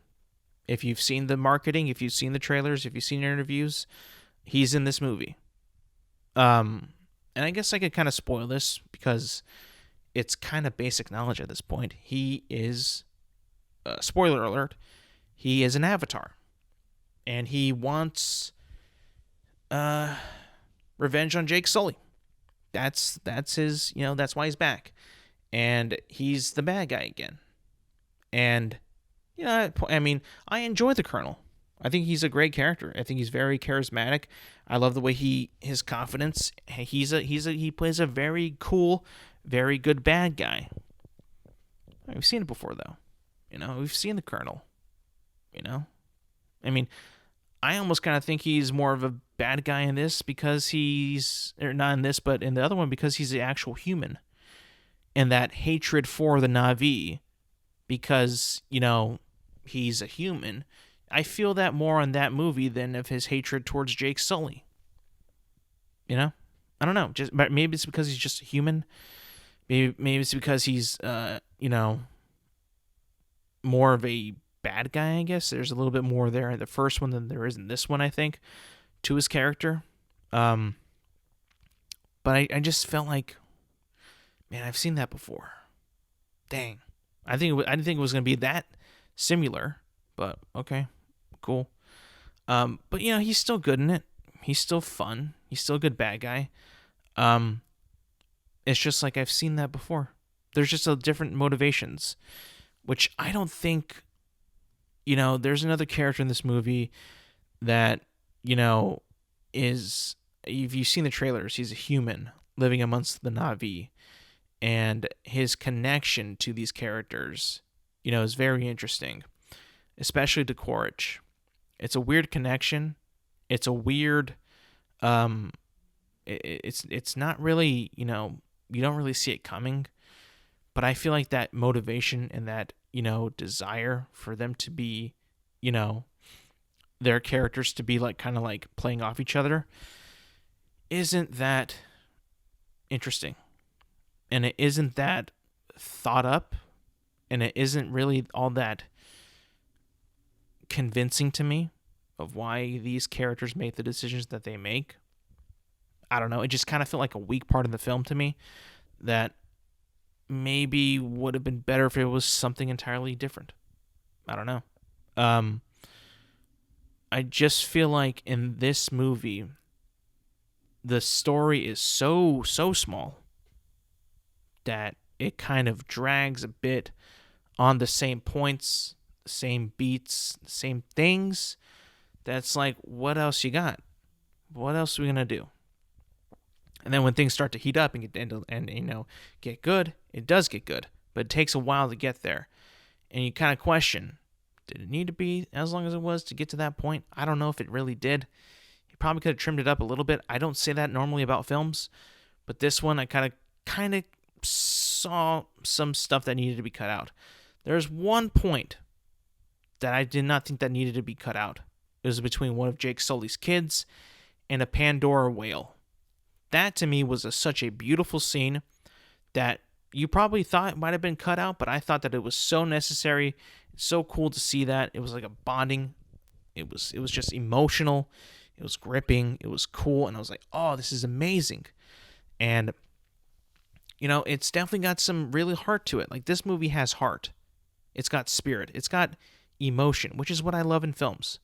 if you've seen the marketing, if you've seen the trailers, if you've seen interviews, he's in this movie. And I guess I could kind of spoil this because it's kind of basic knowledge at this point. He is, spoiler alert, he is an avatar. And he wants revenge on Jake Sully. That's his, that's why he's back. And he's the bad guy again. And, I mean, I enjoy the Colonel. I think he's a great character. I think he's very charismatic. I love the way his confidence. He plays a very cool, very good bad guy. We've seen it before, though. We've seen the Colonel. I mean, I almost kind of think he's more of a bad guy in this because or not in this, but in the other one because he's the actual human. And that hatred for the Na'vi, because, he's a human, I feel that more on that movie than of his hatred towards Jake Sully. I don't know. Maybe it's because he's just a human. Maybe it's because he's, more of a bad guy, I guess. There's a little bit more there in the first one than there is in this one, I think, to his character. But I just felt like, man, I've seen that before. Dang. I didn't think it was going to be that similar, but okay, cool. But he's still good in it. He's still fun. He's still a good bad guy. It's just like I've seen that before. There's just a different motivations, which I don't think, there's another character in this movie that, is, if you've seen the trailers, he's a human living amongst the Na'vi. And his connection to these characters, is very interesting, especially to Quaritch. It's a weird connection. It's a weird, it's not really, you don't really see it coming. But I feel like that motivation and that, desire for them to be, their characters to be like kind of like playing off each other isn't that interesting. And it isn't that thought up, and it isn't really all that convincing to me of why these characters make the decisions that they make. I don't know. It just kind of felt like a weak part of the film to me that maybe would have been better if it was something entirely different. I don't know. I just feel like in this movie, the story is so small that it kind of drags a bit on the same points, the same beats, the same things. That's like, what else you got? What else are we going to do? And then when things start to heat up and get good, it does get good. But it takes a while to get there. And you kind of question, did it need to be as long as it was to get to that point? I don't know if it really did. You probably could have trimmed it up a little bit. I don't say that normally about films. But this one, I kind of saw some stuff that needed to be cut out. There's one point that I did not think that needed to be cut out. It was between one of Jake Sully's kids and a Pandora whale. That to me was such a beautiful scene that you probably thought might have been cut out, but I thought that it was so necessary. It's so cool to see that. It was like a bonding. It was just emotional. It was gripping. It was cool. And I was like, oh, this is amazing. And, it's definitely got some really heart to it. Like, this movie has heart. It's got spirit. It's got emotion, which is what I love in films.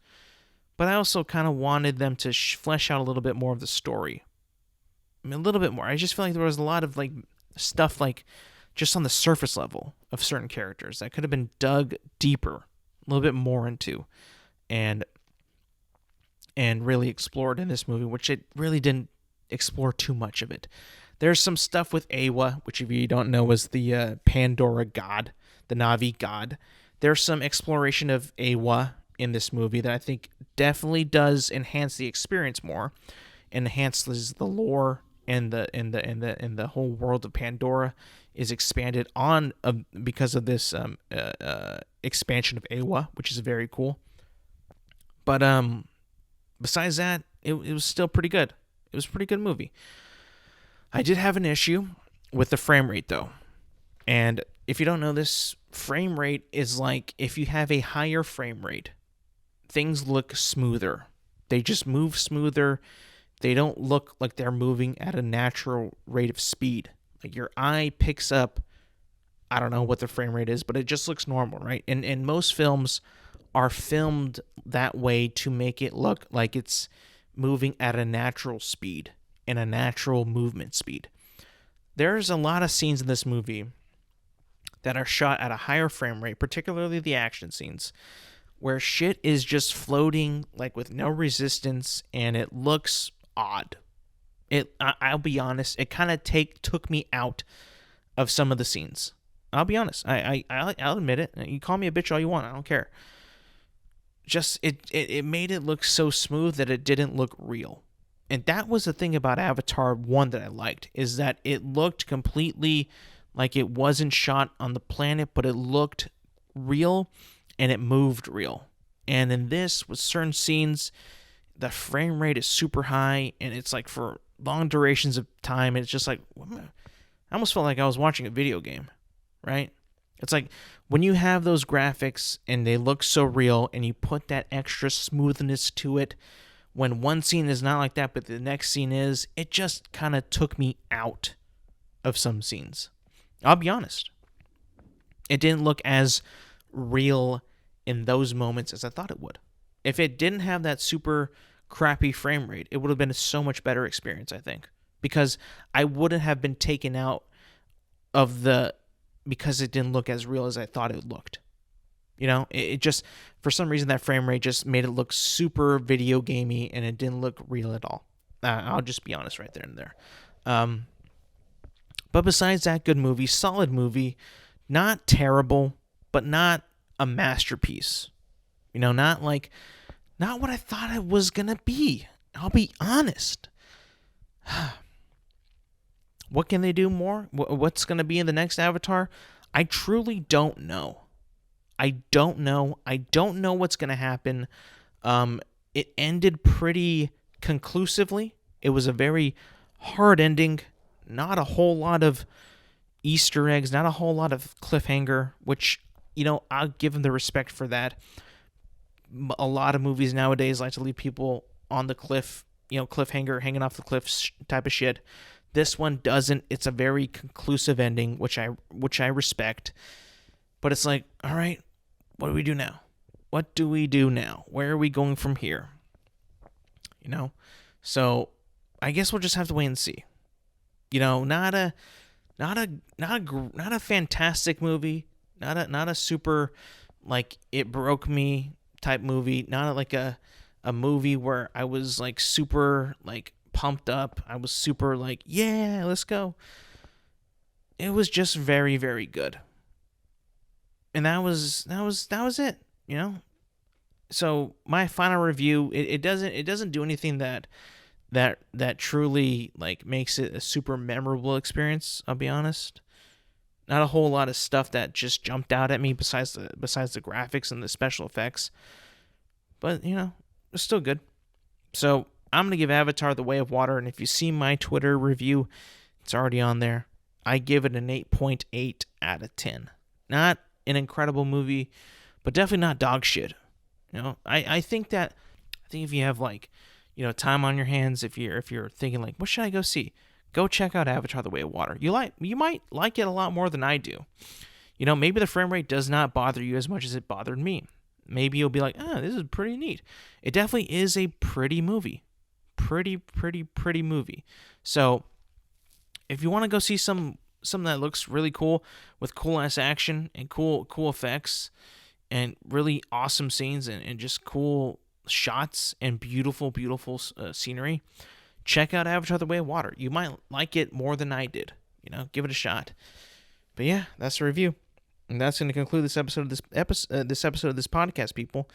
But I also kind of wanted them to flesh out a little bit more of the story. A little bit more. I just feel like there was a lot of, like, stuff, like, just on the surface level of certain characters that could have been dug deeper, a little bit more into, and really explored in this movie, which it really didn't explore too much of it. There's some stuff with Awa, which if you don't know is the Pandora god, the Na'vi god. There's some exploration of Awa in this movie that I think definitely does enhance the experience more, enhances the lore and the whole world of Pandora is expanded on because of this expansion of Awa, which is very cool. But besides that, it was still pretty good. It was a pretty good movie. I did have an issue with the frame rate, though. And if you don't know this, frame rate is like if you have a higher frame rate, things look smoother. They just move smoother. They don't look like they're moving at a natural rate of speed. Like your eye picks up, I don't know what the frame rate is, but it just looks normal, right? And most films are filmed that way to make it look like it's moving at a natural speed and a natural movement speed. There's a lot of scenes in this movie that are shot at a higher frame rate, particularly the action scenes, where shit is just floating like with no resistance and it looks odd. I'll be honest, it kind of took me out of some of the scenes. I'll be honest. I'll admit it. You call me a bitch all you want. I don't care. Just it made it look so smooth that it didn't look real. And that was the thing about Avatar 1 that I liked, is that it looked completely like it wasn't shot on the planet, but it looked real and it moved real. And in this, with certain scenes, the frame rate is super high, and it's like for long durations of time, and it's just like, I almost felt like I was watching a video game, right? It's like when you have those graphics and they look so real and you put that extra smoothness to it, when one scene is not like that but the next scene is, it just kind of took me out of some scenes. I'll be honest. It didn't look as real in those moments as I thought it would. If it didn't have that super crappy frame rate, it would have been a so much better experience, I think. Because I wouldn't have been taken out of because it didn't look as real as I thought it looked. It just, for some reason, that frame rate just made it look super video gamey, and it didn't look real at all. I'll just be honest right there and there. But besides that, good movie, solid movie, not terrible, but not a masterpiece. Not what I thought it was gonna be. I'll be honest. What can they do more? What's gonna be in the next Avatar? I truly don't know. I don't know what's going to happen. It ended pretty conclusively. It was a very hard ending. Not a whole lot of Easter eggs. Not a whole lot of cliffhanger, which, I'll give them the respect for that. A lot of movies nowadays like to leave people on the cliff, cliffhanger, hanging off the cliffs type of shit. This one doesn't. It's a very conclusive ending, which I respect. But it's like, all right, what do we do now? What do we do now? Where are we going from here? So I guess we'll just have to wait and see. Not a fantastic movie. Not a super like it broke me type movie. Not like a movie where I was like super like pumped up. I was super like, yeah, let's go. It was just very, very good. And that was it, So my final review, it doesn't do anything that truly like makes it a super memorable experience. I'll be honest. Not a whole lot of stuff that just jumped out at me besides the graphics and the special effects. But it's still good. So I'm gonna give Avatar: The Way of Water, and if you see my Twitter review, it's already on there. I give it an 8.8 out of 10. Not an incredible movie, but definitely not dog shit. I think if you have like, time on your hands, if you're thinking like, what should I go see? Go check out Avatar: The Way of Water. You might like it a lot more than I do. Maybe the frame rate does not bother you as much as it bothered me. Maybe you'll be like, this is pretty neat. It definitely is a pretty movie. Pretty movie. So if you want to go see something that looks really cool with cool ass action and cool effects and really awesome scenes and just cool shots and beautiful scenery, check out Avatar: The Way of Water. You might like it more than I did. Give it a shot. But yeah, that's the review. And that's going to conclude this episode of this podcast, people.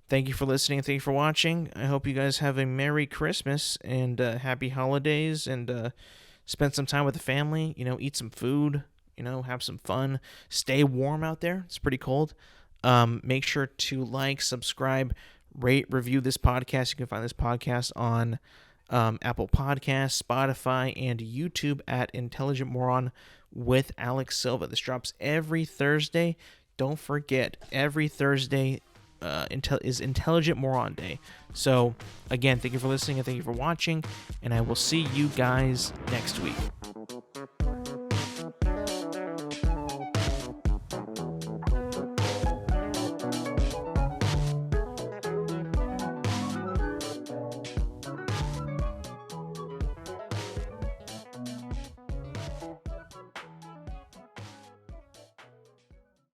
Thank you for listening. Thank you for watching. I hope you guys have a Merry Christmas and Happy Holidays, and spend some time with the family. Eat some food. Have some fun. Stay warm out there. It's pretty cold. Make sure to like, subscribe, rate, review this podcast. You can find this podcast on Apple Podcasts, Spotify, and YouTube at Intelligent Moron with Alex Silva. This drops every Thursday. Don't forget, every Thursday is Intelligent Moron Day. So, again, thank you for listening and thank you for watching, and I will see you guys next week.